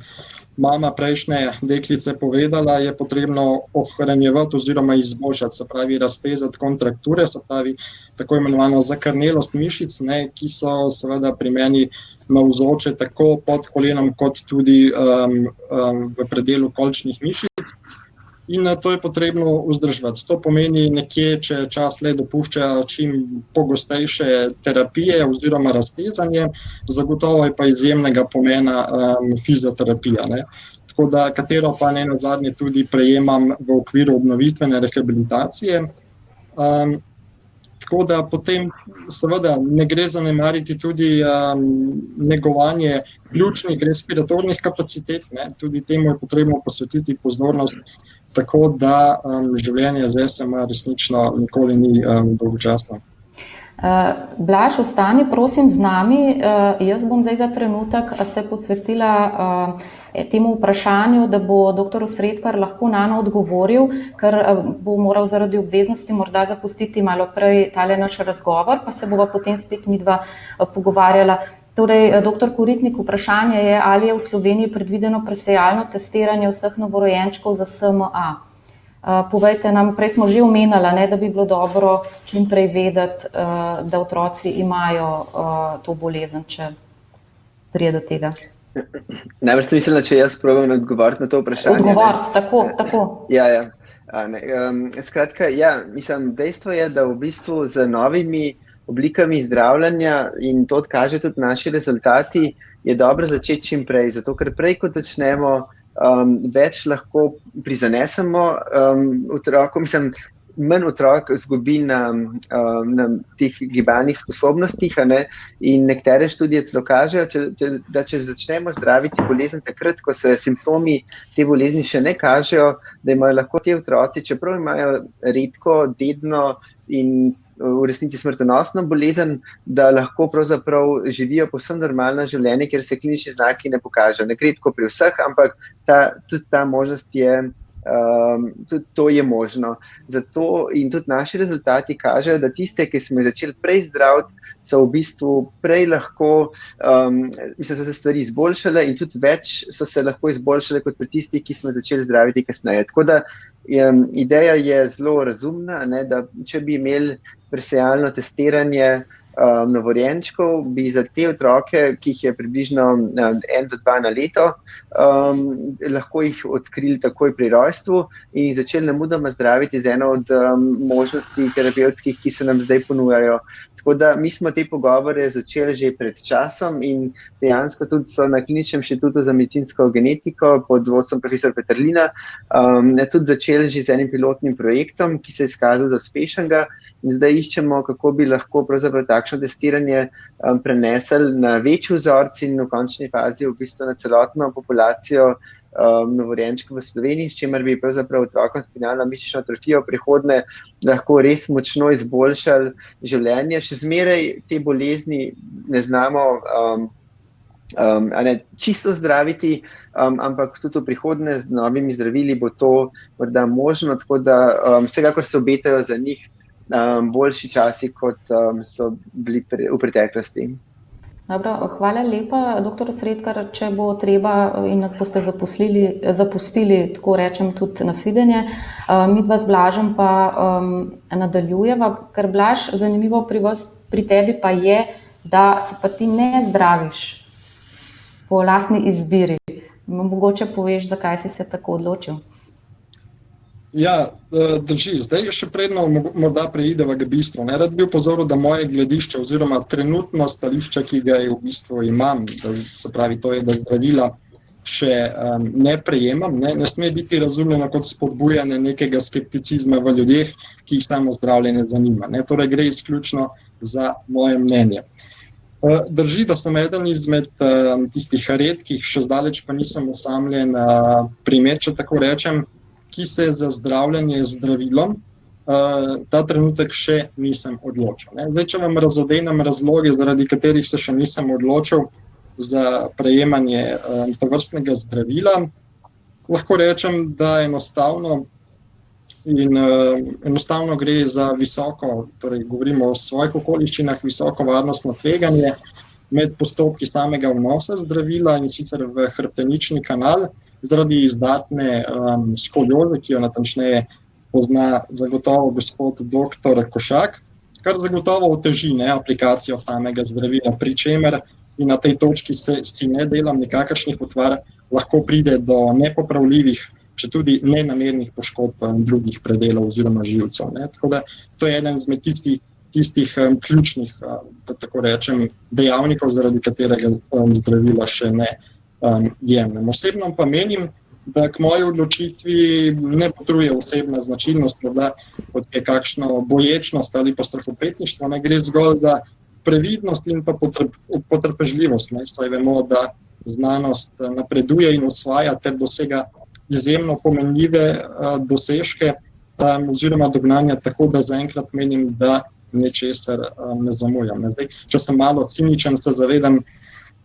mama prejšnje deklice povedala, je potrebno ohranjevati oziroma izboljšati, se pravi raztezati kontrakture, se pravi tako imenovano zakrnelost mišic, ne, ki so seveda pri meni navzoče tako pod kolenom kot tudi v predelu kolčnih mišic. In to je potrebno vzdrževati. To pomeni nekje, če čas le dopušča, čim pogostejše terapije oziroma raztezanje, zagotovo je pa izjemnega pomena fizioterapija, ne. Tako da, katero pa ne nazadnje tudi prejemam v okviru obnovitvene rehabilitacije. tako da potem seveda ne gre zanemariti tudi negovanje pljučnih respiratornih kapacitet, ne. Tudi temu je potrebno posvetiti pozornost, tako da življenje z SMA resnično nikoli ni dolgočasno. Blaž, ostani prosim z nami. Jaz bom zdaj za trenutek se posvetila temu vprašanju, da bo dr. Osredkar lahko nanj odgovoril, ker bo moral zaradi obveznosti morda zapustiti malo prej tale naš razgovor, pa se bova potem spet midva pogovarjala. Torej, dr. Koritnik, vprašanje je, ali je v Sloveniji predvideno presejalno testiranje vseh novorojenčkov za SMA. Povejte nam, prej smo že omenjali, da bi bilo dobro čim prej vedeti, da otroci imajo to bolezen, če prije do tega. Najbrž ste mislili, če jaz probam odgovoriti na to vprašanje. Odgovoriti, tako. Ja. Skratka, mislim, dejstvo je, da v bistvu z novimi oblikami zdravljenja, in to kaže tudi naši rezultati, je dobro začeti čim prej, zato ker prej, kot začnemo, več lahko prizanesemo otrokom, mislim, manj otrok izgubi na teh gibalnih sposobnostih, in nekatere študije celo kažejo, da če začnemo zdraviti bolezen takrat, ko se simptomi te bolezni še ne kažejo, da imajo lahko ti otroci, čeprav imajo redko, dedno in v resnici smrtonosno bolezen, da lahko pravzaprav živijo povsem normalno življenje, kjer se klinični znaki ne pokažejo. Ne redko pri vseh, ampak tudi ta možnost je, tudi to je možno. Zato in tudi naši rezultati kažejo, da tiste, ki smo jih začeli prej zdraviti, so v bistvu prej lahko, so se stvari izboljšale in tudi več so se lahko izboljšale kot pri tistih, ki smo začeli zdraviti kasneje. Tako da ideja je zelo razumna, da če bi imeli presejalno testiranje novorojenčkov, bi za te otroke, ki jih je približno 1 do 2 na leto, lahko jih odkrili takoj pri rojstvu in jih začeli nemudoma zdraviti z eno od možnosti terapevtskih, ki se nam zdaj ponujajo. Tako da mi smo te pogovore začeli že pred časom in dejansko tudi so na Kliničnem inštitutu za medicinsko genetiko pod vodstvom profesor Peterlina tudi začeli že z enim pilotnim projektom, ki se je izkazal za uspešnega, in zdaj iščemo, kako bi lahko pravzaprav takšno testiranje prenesli na večji vzorci in v končni fazi v bistvu na celotno populacijo novorojenčkov v Sloveniji, s čimer bi pravzaprav otrokom s spinalno mišično atrofijo prihodnje lahko res močno izboljšali življenje. Še zmeraj te bolezni ne znamo čisto zdraviti, ampak tudi v prihodnje z novimi zdravili bo to morda možno, tako da vsekakor se obetajo za njih boljši časi, kot so bili v preteklosti. Dobro, hvala lepa, dr. Osredkar, če bo treba in nas boste zapustili, tako rečem, tudi na svidenje. Midva z Blažem pa nadaljujeva, ker Blaž, zanimivo pri tebi pa je, da se pa ti ne zdraviš po lastni izbiri. Mogoče poveš, zakaj si se tako odločil? Ja, drži. Zdaj še predno morda preideva k bistvu. Rad bi opozoril, da moje gledišče oziroma trenutno stališče, ki ga v bistvu imam, se pravi, to je, da zdravila še ne prejemam, ne sme biti razumljeno kot spodbujanje nekega skepticizma v ljudeh, ki jih samo zdravljenje zanima. Torej gre izključno za moje mnenje. Drži, da sem eden izmed tistih redkih, še zdaleč pa nisem osamljen primer, če tako rečem, ki se za zdravljenje z zdravilom ta trenutek še nisem odločil. Zdaj, če vam razodenem razloge, zaradi katerih se še nisem odločil za prejemanje tovrstnega zdravila, lahko rečem, da enostavno gre za visoko, torej govorimo o svojih okoliščinah, visoko varnostno tveganje med postopki samega vnosa zdravila, in sicer v hrbtenični kanal, zaradi izdatne skolioze, ki jo natančneje pozna zagotovo gospod dr. Košak, kar zagotovo oteži aplikacijo samega zdravila, pri čemer in na tej točki si ne delam nikakršnih utvar, lahko pride do nepopravljivih, če tudi nenamernih poškodb drugih predelov oziroma živcev. Tako da to je eden izmed tistih ključnih, da tako rečem, dejavnikov, zaradi katerega zdravila še ne jemljem. Osebno pa menim, da k moji odločitvi ne potruje osebna značilnost, morda kot je kakšno boječnost ali pa strahopetništvo, ne gre zgolj za previdnost in pa potrpežljivost. Saj vemo, da znanost napreduje in osvaja ter dosega izjemno pomenljive dosežke oziroma dognanja, tako da zaenkrat menim, da nečesar ne zamujam. Zdaj, če sem malo ciničen, se zavedam,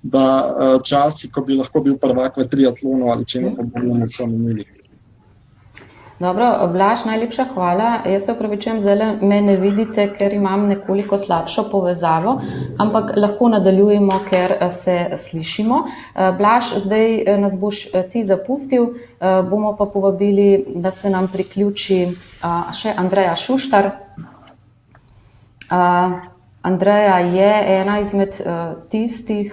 da časi, ko bi lahko bil prvak v triatlonu ali čemu podobnemu, so minili. Dobro, Blaž, najlepša hvala. Jaz se opravičujem, zdaj me ne vidite, ker imam nekoliko slabšo povezavo, ampak lahko nadaljujemo, ker se slišimo. Blaž, zdaj nas boš ti zapustil, bomo pa povabili, da se nam priključi še Andreja Šuštar. Andreja je ena izmed tistih,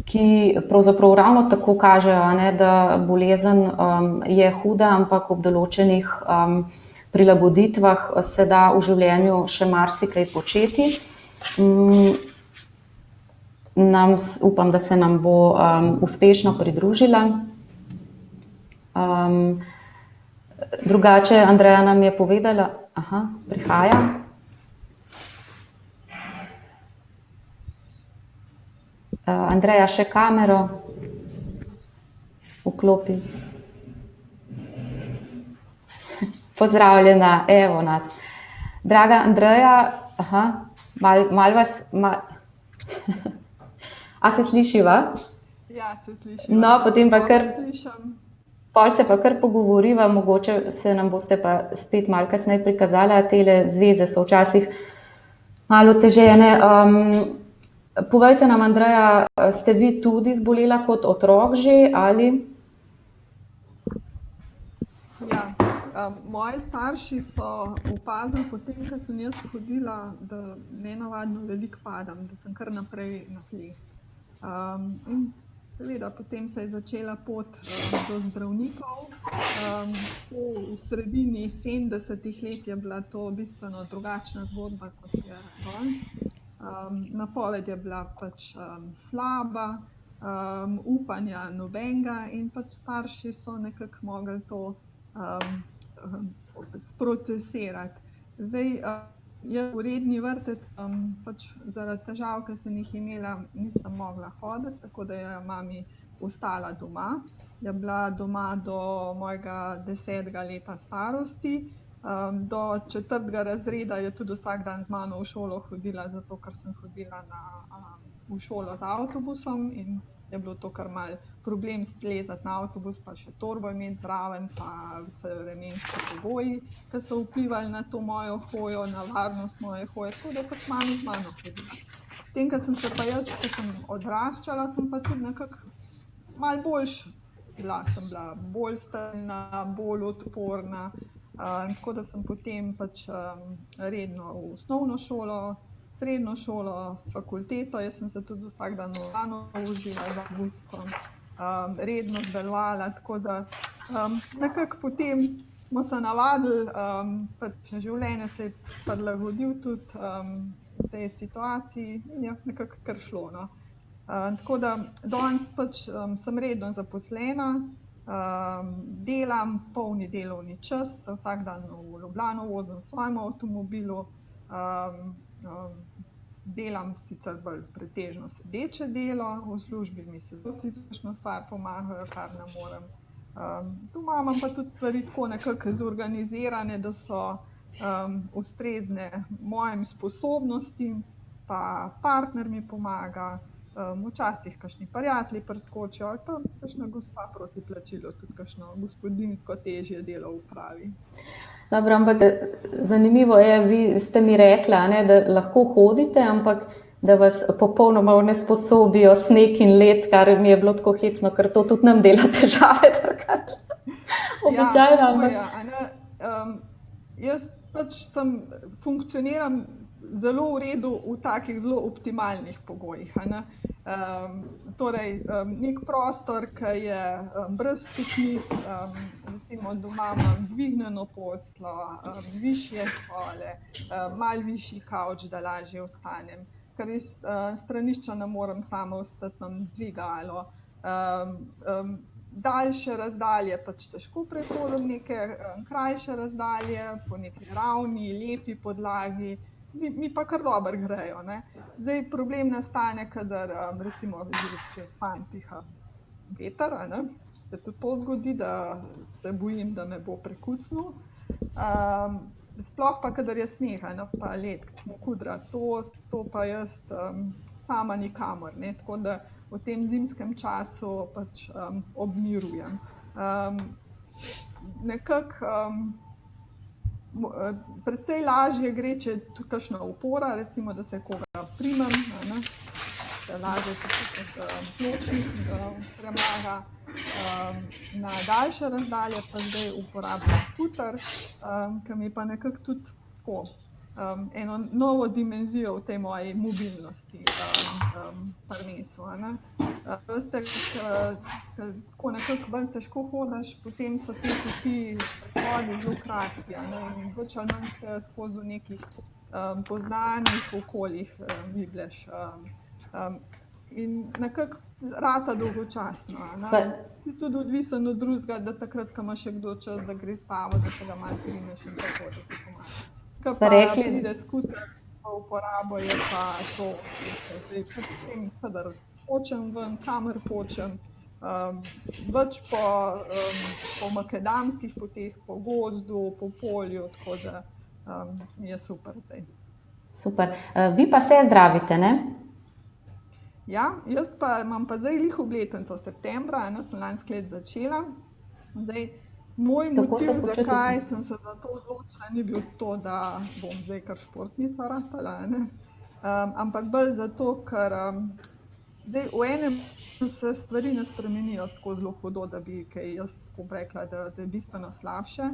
ki pravzaprav ravno tako kažejo, da bolezen je huda, ampak ob določenih prilagoditvah se da v življenju še marsikaj početi. Upam, da se nam bo uspešno pridružila. Drugače, Andreja nam je povedala, prihaja. Andreja, še kamero vklopi. Pozdravljena, evo nas. Draga Andreja, malo vas... A se slišiva? Ja, se slišiva. No, potem pa kar... Pol se pa kar pogovoriva, mogoče se nam boste pa spet malo kasneje prikazala, tele zveze so včasih malo težene. Povejte nam, Andreja, ste vi tudi zbolela kot otrok že ali? Ja, moji starši so opazili potem, ko sem jaz hodila, da nenavadno veliko padam, da sem kar naprej na tleh. In seveda potem se je začela pot do zdravnikov. V sredini 70-ih let je bila to bistveno drugačna zgodba, kot je danes. Napoved je bila pač slaba, upanja nobenega in pač starši so nekako mogli to sprocesirati. Zdaj, jaz v redni vrtec pač zaradi težav, ki sem jih imela, nisem mogla hoditi, tako da je mami ostala doma. Je bila doma do mojega 10. leta starosti. Do 4. razreda je tudi vsak dan z mano v šolo hodila, zato ker sem hodila v šolo z avtobusom in je bilo to kar mal problem splezati na avtobus, pa še torbo imeti zraven, pa vse vremenski pogoji, ki so vplivali na to mojo hojo, na varnost moje hoje, tako da pač mami z mano hodila. S tem, ko sem se pa jaz, ko sem odraščala, sem pa tudi nekako malo boljša bila. Sem bila bolj stabilna, bolj odporna. Tako da sem potem pač redno v osnovno šolo, srednjo šolo, fakulteto. Jaz sem se tudi vsak dan v Ljubljano vozila z avtobusom, redno zdelovala, tako da nekako potem smo se navadili, pač življenje se je prilagodil tudi tej situaciji in je nekako kar šlo. Tako da danes pač sem redno zaposlena. Delam polni delovni čas, se vsak dan v Ljubljano vozim v svojem avtomobilu, delam sicer bolj pretežno sedeče delo, v službi mi sodelavci za kakšno stvar pomagajo, kar ne morem. Doma imam pa tudi stvari tako nekako zorganizirane, da so ustrezne mojim sposobnostim, pa partner mi pomaga. Včasih kakšni prijatelji priskočijo ali pa kakšna gospa proti plačilu, tudi kakšno gospodinjsko težje delo opravi. Dobro, ampak zanimivo je, vi ste mi rekla, da lahko hodite, ampak da vas popolnoma onesposobijo sneg in led, kar mi je bilo tako hecno, ker to tudi nam dela težave drugače. Običajno. Jaz pač funkcioniram zelo v redu v takih zelo optimalnih pogojih. Torej, nek prostor, ki je brez stopnic, recimo doma imam dvignjeno posteljo, višje stole, malo višji kavč, da lažje vstanem, ker iz stranišča ne morem sama vstati, imam dvigalo. daljše razdalje pač težko prehodim, neke krajše razdalje, po neki ravni, lepi podlagi, mi pa kar dobro grejo. Ne. Zdaj problem nastane, kadar recimo, če fajn piha veter, ne, se tudi to zgodi, da se bojim, da me bo prekucnil. Sploh pa, kadar je sneg, ne, pa led, kudra, to pa jaz sama nikamor, ne, tako da v tem zimskem času pač obmirujem. Nekako precej lažje gre, če je tu kakšna opora, recimo, da se koga primem, ne, se lažje se pločnik premaga. Na daljše razdalje pa zdaj uporabljam skuter, ki mi pa nekako tudi tako eno novo dimenzijo v tej moji mobilnosti prinesel. Veste, tako nekako bolj težko hodiš, potem so te poti prehodi zelo kratki, in bolj ali manj se skozi v nekih poznanih okoljih giblješ. In nekako rata dolgočasno. Si tudi odvisen od drugega, da takrat, ko ima še kdo čas, da gre s tabo, da se ga malo primeš in tako, da ti pomaga. Ko pa pride skuter v uporabo, je pa to, potem, kadar hočem ven, kamor hočem, več po makadamskih poteh, po gozdu, po polju, tako da je super zdaj. Super. Vi pa se zdravite, ne? Ja, jaz pa imam pa zdaj lih obletnico septembra, sem lansko leto začela. Zdaj, moj motiv, zakaj sem se za to odločila, ni bil to, da bom zdaj kar športnica ratala, ne. Ampak bolj zato, ker zdaj v enem se stvari ne spremenijo tako zelo hudo, da bi kaj jaz tako rekla, da je bistveno slabše.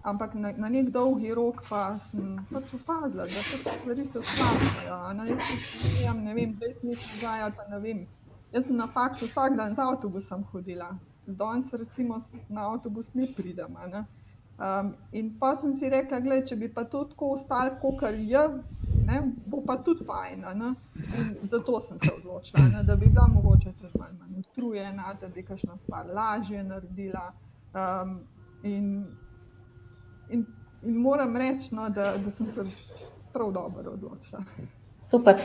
Ampak na nek dolgi rok pa sem pač opazila, da stvari se slabšajo. Jaz poslušam, ne vem, 20 let nazaj, pa ne vem. Jaz sem na faks vsak dan z avtobusom hodila. Danes recimo na avtobus ne pridem. In pa sem si rekla, glej, če bi pa to tako ostalo, kakor je, ne, bo pa tudi fajn. In zato sem se odločila, da bi bila mogoče tudi malo manj utrujena, da bi kakšno stvar lažje naredila. In moram reči, da sem se prav dobro odločila. Super.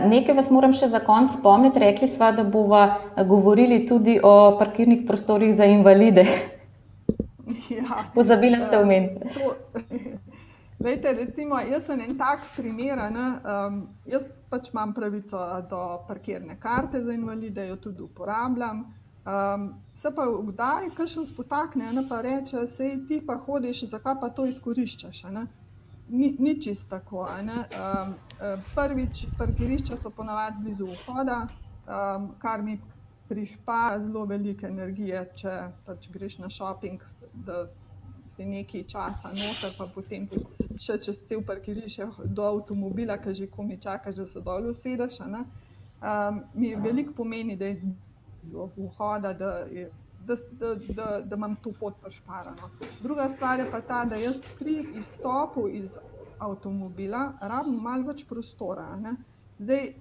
Nekaj vas moram še za konec spomniti. Rekli sva, da bova govorili tudi o parkirnih prostorih za invalide. Ja. Pozabila ste omeniti. Glejte, recimo, jaz sem en tak primer, jaz pač imam pravico do parkirne karte za invalide, jo tudi uporabljam. Se pa kdaj kakšen spotakne, pa reče, sej ti pa hodiš, zakaj pa to izkoriščaš, ni čisto tako, Prvič, parkirišča so ponavadi blizu vhoda, kar mi prišpa zelo veliko energije, če pač greš na šoping, da si nekaj časa noter, pa potem še čez cel parkirišče do avtomobila, ki že komaj čakaš, da se dol usedeš, mi veliko pomeni, da je vhoda, da imam to pot prišparano. Druga stvar je pa ta, da jaz pri izstopu iz avtomobila rabim malo več prostora. Zdaj,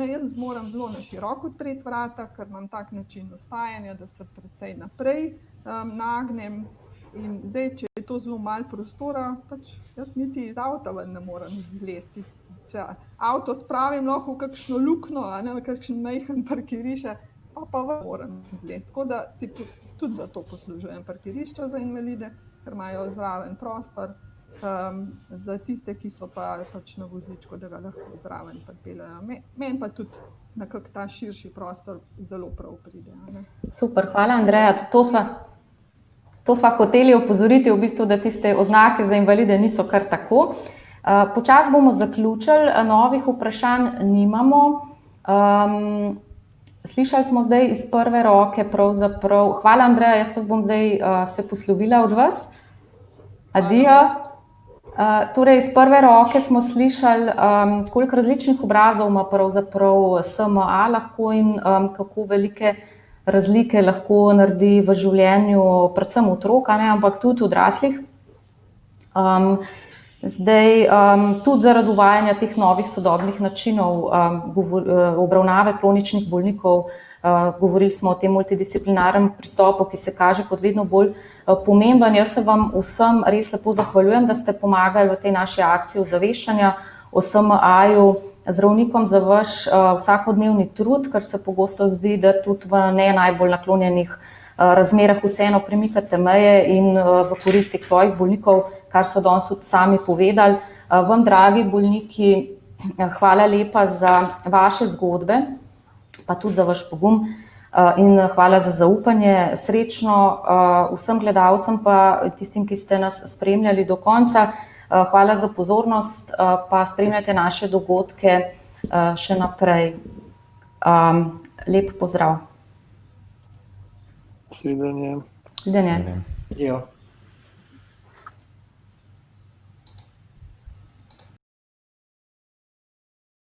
jaz moram zelo na široko odpreti vrata, ker imam tak način ostajanja, da se precej naprej nagnem. In zdaj, če je to zelo malo prostora, pač jaz niti iz avta ven ne morem izlezti. Če avto spravim lahko v kakšno luknjo, v kakšen majhen parkirišče, pa moram izlezti. Tako da si tudi za to poslužujem parkirišča za invalide, ker imajo zraven prostor, za tiste, ki so pač na vozičku, da ga lahko zraven pripeljejo. Meni pa tudi nekako ta širši prostor zelo prav pride. Super, hvala Andreja. To sva hoteli opozoriti, v bistvu, da tiste oznake za invalide niso kar tako. Počasi bomo zaključili, novih vprašanj nimamo. Slišali smo zdaj iz prve roke pravzaprav. Hvala, Andreja, jaz vas bom zdaj se poslovila od vas. Adijo. Torej, iz prve roke smo slišali, koliko različnih obrazov ima pravzaprav SMA lahko in kako velike razlike lahko naredi v življenju predvsem otrok, ampak tudi odraslih. Zdaj, tudi zaradi uvajanja teh novih sodobnih načinov obravnave kroničnih bolnikov, govorili smo o tem multidisciplinarnem pristopu, ki se kaže kot vedno bolj pomemben. Jaz se vam vsem res lepo zahvaljujem, da ste pomagali v tej naši akciji ozaveščanja o SMA-ju, zdravnikom za vaš vsakodnevni trud, ker se pogosto zdi, da tudi v ne najbolj naklonjenih razmerah vseeno premikate meje in v korist teh svojih bolnikov, kar so danes tudi sami povedali. Vam, dragi bolniki, hvala lepa za vaše zgodbe, pa tudi za vaš pogum in hvala za zaupanje. Srečno vsem gledalcem pa tistim, ki ste nas spremljali do konca. Hvala za pozornost, pa spremljajte naše dogodke še naprej. Lep pozdrav. Svidenje. Svidenje. Ja.